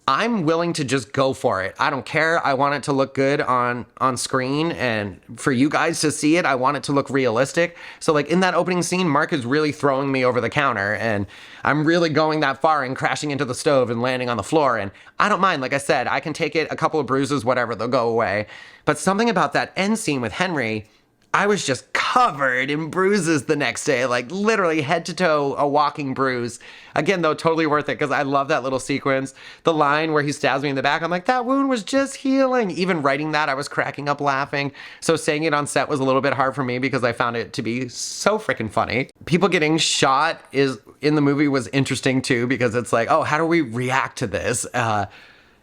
I'm willing to just go for it. I don't care. I want it to look good on screen, and for you guys to see it, I want it to look realistic. So like in that opening scene, Mark is really throwing me over the counter and I'm really going that far and crashing into the stove and landing on the floor. And I don't mind. Like I said, I can take it, a couple of bruises, whatever, they'll go away. But something about that end scene with Henry, I was just covered in bruises the next day, like literally head to toe, a walking bruise. Again, though, totally worth it because I love that little sequence. The line where he stabs me in the back, I'm like, that wound was just healing. Even writing that, I was cracking up laughing. So saying it on set was a little bit hard for me because I found it to be so freaking funny. People getting shot in the movie was interesting too, because it's like, oh, how do we react to this?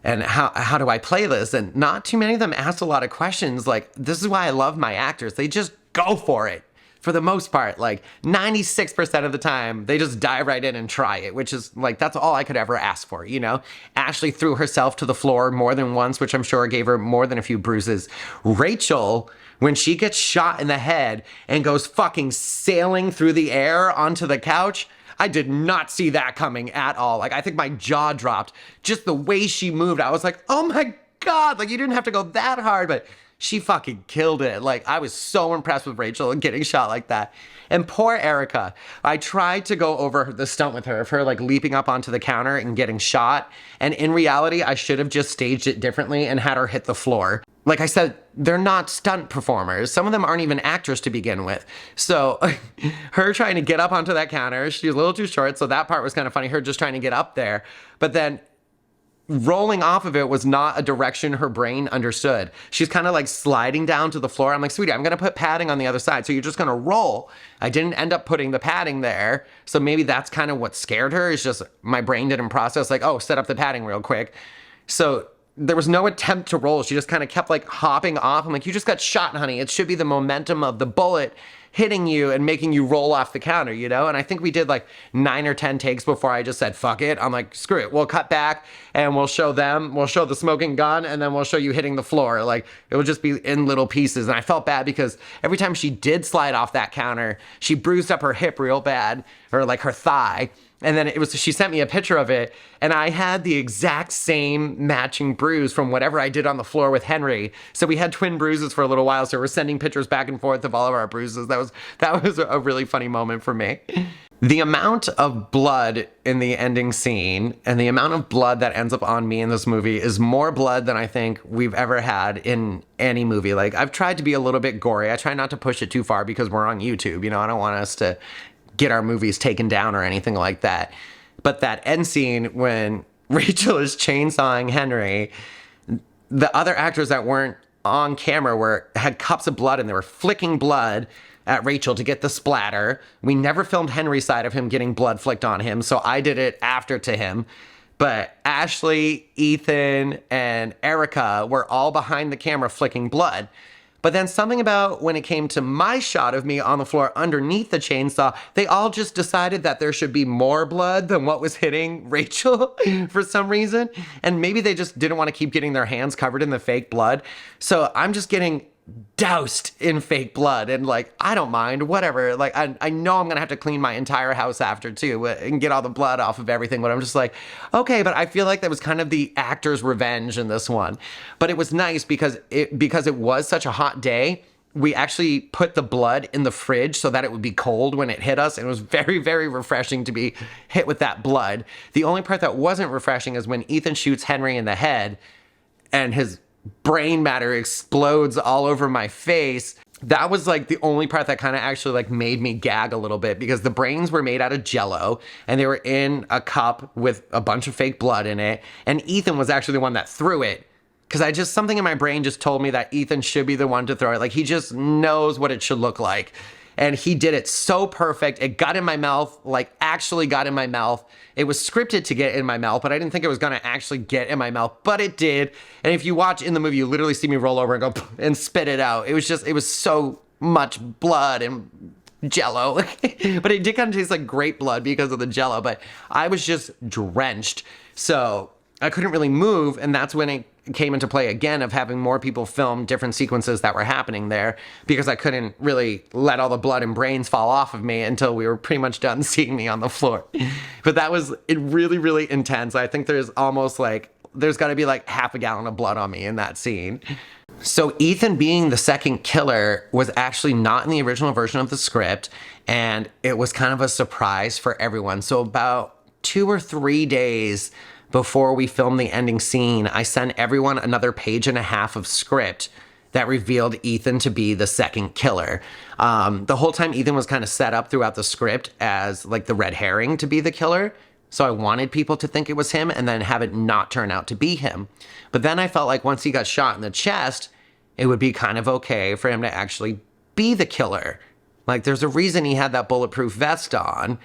And how do I play this? And not too many of them asked a lot of questions. Like, this is why I love my actors. They just go for it for the most part. Like 96% of the time, they just dive right in and try it, which is like, that's all I could ever ask for, you know? Ashley threw herself to the floor more than once, which I'm sure gave her more than a few bruises. Rachel, when she gets shot in the head and goes fucking sailing through the air onto the couch, I did not see that coming at all. Like, I think my jaw dropped. Just the way she moved, I was like, oh my God, like you didn't have to go that hard, but she fucking killed it. Like, I was so impressed with Rachel and getting shot like that. And poor Erica, I tried to go over the stunt with her of her like leaping up onto the counter and getting shot. And in reality, I should have just staged it differently and had her hit the floor. Like I said, they're not stunt performers. Some of them aren't even actors to begin with. So her trying to get up onto that counter, she's a little too short, so that part was kind of funny, her just trying to get up there. But then rolling off of it was not a direction her brain understood. She's kind of like sliding down to the floor. I'm like, sweetie, I'm going to put padding on the other side, so you're just going to roll. I didn't end up putting the padding there, so maybe that's kind of what scared her. It's just my brain didn't process like, oh, set up the padding real quick. So there was no attempt to roll. She just kind of kept like hopping off. I'm like, you just got shot, honey. It should be the momentum of the bullet hitting you and making you roll off the counter, you know? And I think we did like 9 or 10 takes before I just said, fuck it. I'm like, screw it. We'll cut back and we'll show the smoking gun, and then we'll show you hitting the floor. Like, it would just be in little pieces. And I felt bad because every time she did slide off that counter, she bruised up her hip real bad, or like her thigh. And then she sent me a picture of it, and I had the exact same matching bruise from whatever I did on the floor with Henry. So we had twin bruises for a little while, so we're sending pictures back and forth of all of our bruises. That was a really funny moment for me. The amount of blood in the ending scene and the amount of blood that ends up on me in this movie is more blood than I think we've ever had in any movie. Like, I've tried to be a little bit gory. I try not to push it too far because we're on YouTube. You know, I don't want us to get our movies taken down or anything like that. But that end scene when Rachel is chainsawing Henry, the other actors that weren't on camera had cups of blood and they were flicking blood at Rachel to get the splatter. We never filmed Henry's side of him getting blood flicked on him, so I did it after to him. But Ashley, Ethan, and Erica were all behind the camera flicking blood. But then something about when it came to my shot of me on the floor underneath the chainsaw, they all just decided that there should be more blood than what was hitting Rachel for some reason. And maybe they just didn't want to keep getting their hands covered in the fake blood. So I'm just getting doused in fake blood, and like, I don't mind, whatever. Like, I know I'm gonna have to clean my entire house after too and get all the blood off of everything, but I'm just like, okay. But I feel like that was kind of the actor's revenge in this one. But it was nice because it was such a hot day. We actually put the blood in the fridge so that it would be cold when it hit us. And it was very, very refreshing to be hit with that blood. The only part that wasn't refreshing is when Ethan shoots Henry in the head and his brain matter explodes all over my face. That was like the only part that kind of actually like made me gag a little bit, because the brains were made out of Jello and they were in a cup with a bunch of fake blood in it. And Ethan was actually the one that threw it, because something in my brain just told me that Ethan should be the one to throw it. Like, he just knows what it should look like. And he did it so perfect. It got in my mouth, like actually got in my mouth. It was scripted to get in my mouth, but I didn't think it was gonna actually get in my mouth, but it did. And if you watch in the movie, you literally see me roll over and go and spit it out. It was so much blood and Jello. But it did kind of taste like grape blood because of the Jello, but I was just drenched. So I couldn't really move, and that's when it came into play again of having more people film different sequences that were happening there, because I couldn't really let all the blood and brains fall off of me until we were pretty much done seeing me on the floor. But that was really, really intense. I think there's got to be like half a gallon of blood on me in that scene. So Ethan being the second killer was actually not in the original version of the script, and it was kind of a surprise for everyone. So about 2 or 3 days before we filmed the ending scene, I sent everyone another 1.5 pages of script that revealed Ethan to be the second killer. The whole time Ethan was kind of set up throughout the script as like the red herring to be the killer. So I wanted people to think it was him and then have it not turn out to be him. But then I felt like once he got shot in the chest, it would be kind of okay for him to actually be the killer. Like there's a reason he had that bulletproof vest on,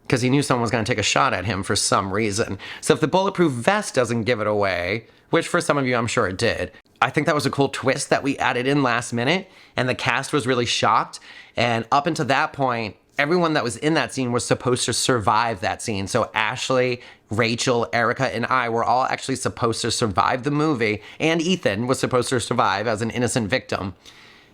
because he knew someone was going to take a shot at him for some reason. So if the bulletproof vest doesn't give it away, which for some of you I'm sure it did, I think that was a cool twist that we added in last minute, and the cast was really shocked. And up until that point, everyone that was in that scene was supposed to survive that scene. So Ashley, Rachel, Erica, and I were all actually supposed to survive the movie, and Ethan was supposed to survive as an innocent victim.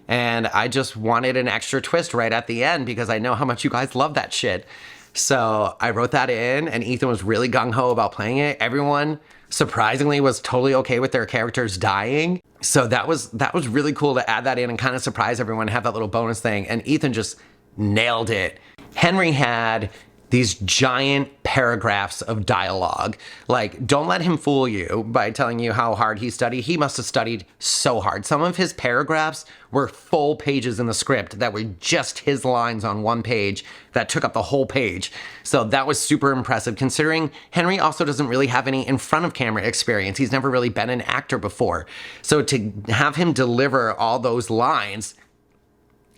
And I just wanted an extra twist right at the end because I know how much you guys love that shit. So I wrote that in, and Ethan was really gung-ho about playing it. Everyone, surprisingly, was totally okay with their characters dying. So that was really cool to add that in and kind of surprise everyone, have that little bonus thing. And Ethan just nailed it. Henry had these giant paragraphs of dialogue. Like, don't let him fool you by telling you how hard he studied. He must have studied so hard. Some of his paragraphs were full pages in the script that were just his lines on one page that took up the whole page. So that was super impressive, considering Henry also doesn't really have any in front of camera experience. He's never really been an actor before. So to have him deliver all those lines,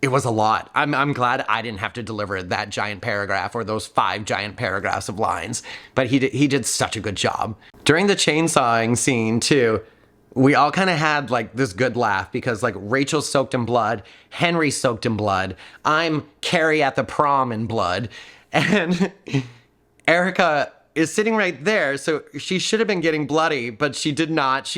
it was a lot. I'm glad I didn't have to deliver that giant paragraph or those 5 giant paragraphs of lines, but he did such a good job. During the chainsawing scene too, we all kind of had like this good laugh because like Rachel's soaked in blood, Henry's soaked in blood, I'm Carrie at the prom in blood, and Erica is sitting right there, so she should have been getting bloody, but she did not.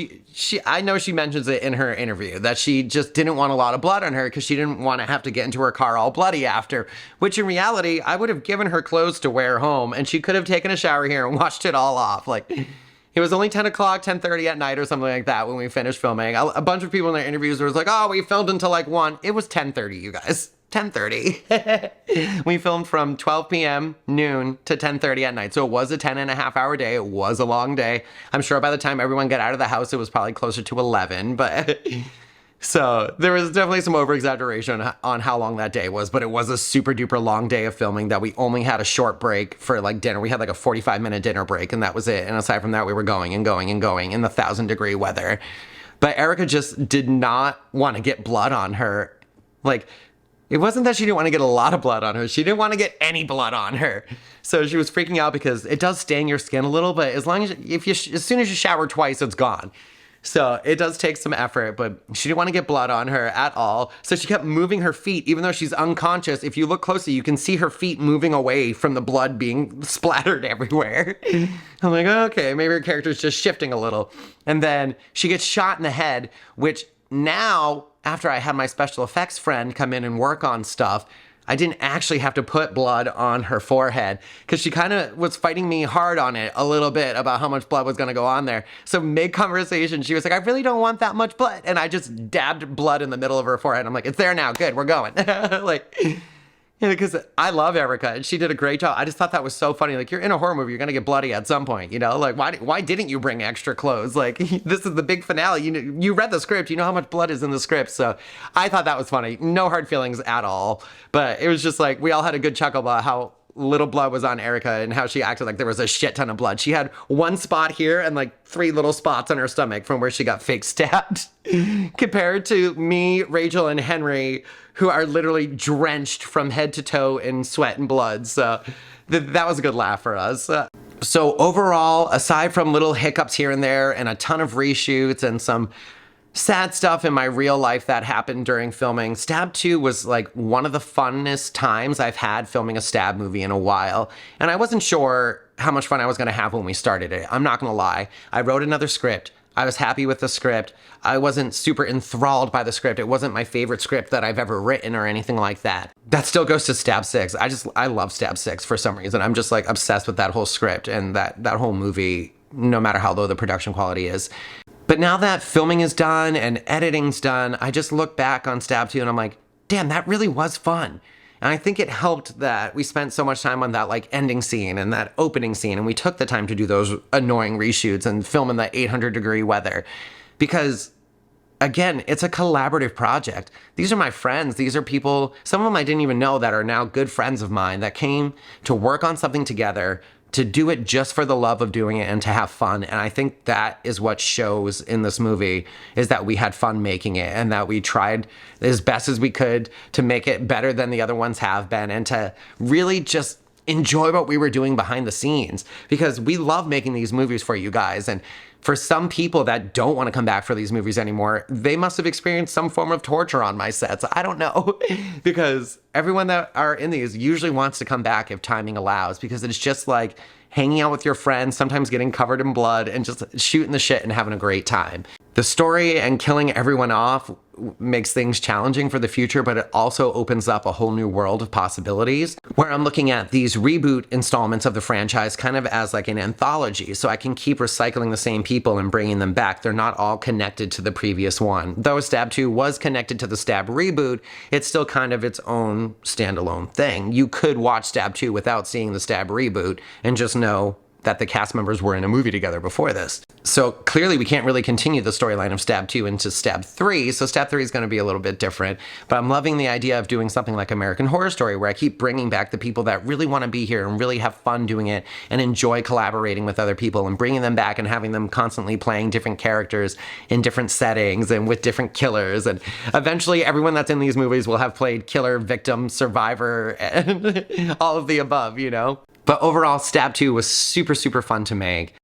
I know she mentions it in her interview, that she just didn't want a lot of blood on her because she didn't want to have to get into her car all bloody after, which in reality, I would have given her clothes to wear home, and she could have taken a shower here and washed it all off. Like, it was only 10 o'clock, 10:30 at night or something like that when we finished filming. A bunch of people in their interviews was like, oh, we filmed until like 1. It was 10:30, you guys. 10:30. We filmed from 12 p.m. noon to 10:30 at night. So it was a 10.5-hour day. It was a long day. I'm sure by the time everyone got out of the house, it was probably closer to 11. But so there was definitely some over-exaggeration on how long that day was. But it was a super duper long day of filming that we only had a short break for like dinner. We had like a 45-minute dinner break, and that was it. And aside from that, we were going and going and going in the 1,000-degree weather. But Erica just did not want to get blood on her. Like, it wasn't that she didn't want to get a lot of blood on her. She didn't want to get any blood on her. So she was freaking out because it does stain your skin a little, but as soon as you shower twice, it's gone. So it does take some effort, but she didn't want to get blood on her at all. So she kept moving her feet, even though she's unconscious. If you look closely, you can see her feet moving away from the blood being splattered everywhere. I'm like, okay, maybe her character's just shifting a little. And then she gets shot in the head, which now, after I had my special effects friend come in and work on stuff, I didn't actually have to put blood on her forehead because she kind of was fighting me hard on it a little bit about how much blood was going to go on there. So mid-conversation, she was like, I really don't want that much blood. And I just dabbed blood in the middle of her forehead. I'm like, it's there now. Good, we're going. Like, because I love Erica and she did a great job. I just thought that was so funny. Like, you're in a horror movie, you're going to get bloody at some point, you know? Like, why didn't you bring extra clothes? Like, this is the big finale. You read the script. You know how much blood is in the script. So I thought that was funny. No hard feelings at all. But it was just like, we all had a good chuckle about how little blood was on Erica and how she acted like there was a shit ton of blood. She had one spot here and like 3 little spots on her stomach from where she got fake stabbed. Compared to me, Rachel, and Henry, who are literally drenched from head to toe in sweat and blood. So that was a good laugh for us. So overall, aside from little hiccups here and there and a ton of reshoots and some sad stuff in my real life that happened during filming, Stab 2 was like one of the funnest times I've had filming a Stab movie in a while. And I wasn't sure how much fun I was going to have when we started it. I'm not going to lie. I wrote another script. I was happy with the script. I wasn't super enthralled by the script. It wasn't my favorite script that I've ever written or anything like that. That still goes to Stab 6. I love Stab 6 for some reason. I'm just like obsessed with that whole script and that whole movie, no matter how low the production quality is. But now that filming is done and editing's done, I just look back on Stab 2 and I'm like, damn, that really was fun. And I think it helped that we spent so much time on that like ending scene and that opening scene, and we took the time to do those annoying reshoots and film in the 800-degree weather. Because again, it's a collaborative project. These are my friends. These are people, some of them I didn't even know, that are now good friends of mine that came to work on something together, to do it just for the love of doing it and to have fun. And I think that is what shows in this movie, is that we had fun making it and that we tried as best as we could to make it better than the other ones have been, and to really just enjoy what we were doing behind the scenes, because we love making these movies for you guys. And for some people that don't want to come back for these movies anymore, they must have experienced some form of torture on my sets. I don't know, because everyone that are in these usually wants to come back if timing allows, because it's just like hanging out with your friends, sometimes getting covered in blood and just shooting the shit and having a great time. The story and killing everyone off makes things challenging for the future, but it also opens up a whole new world of possibilities, where I'm looking at these reboot installments of the franchise kind of as like an anthology, so I can keep recycling the same people and bringing them back. They're not all connected to the previous one. Though Stab 2 was connected to the Stab reboot, it's still kind of its own standalone thing. You could watch Stab 2 without seeing the Stab reboot and just know that the cast members were in a movie together before this. So clearly we can't really continue the storyline of Stab 2 into Stab 3, so Stab 3 is going to be a little bit different. But I'm loving the idea of doing something like American Horror Story, where I keep bringing back the people that really want to be here and really have fun doing it and enjoy collaborating with other people, and bringing them back and having them constantly playing different characters in different settings and with different killers. And eventually everyone that's in these movies will have played killer, victim, survivor, and all of the above, you know? But overall, Stab 2 was super, super fun to make.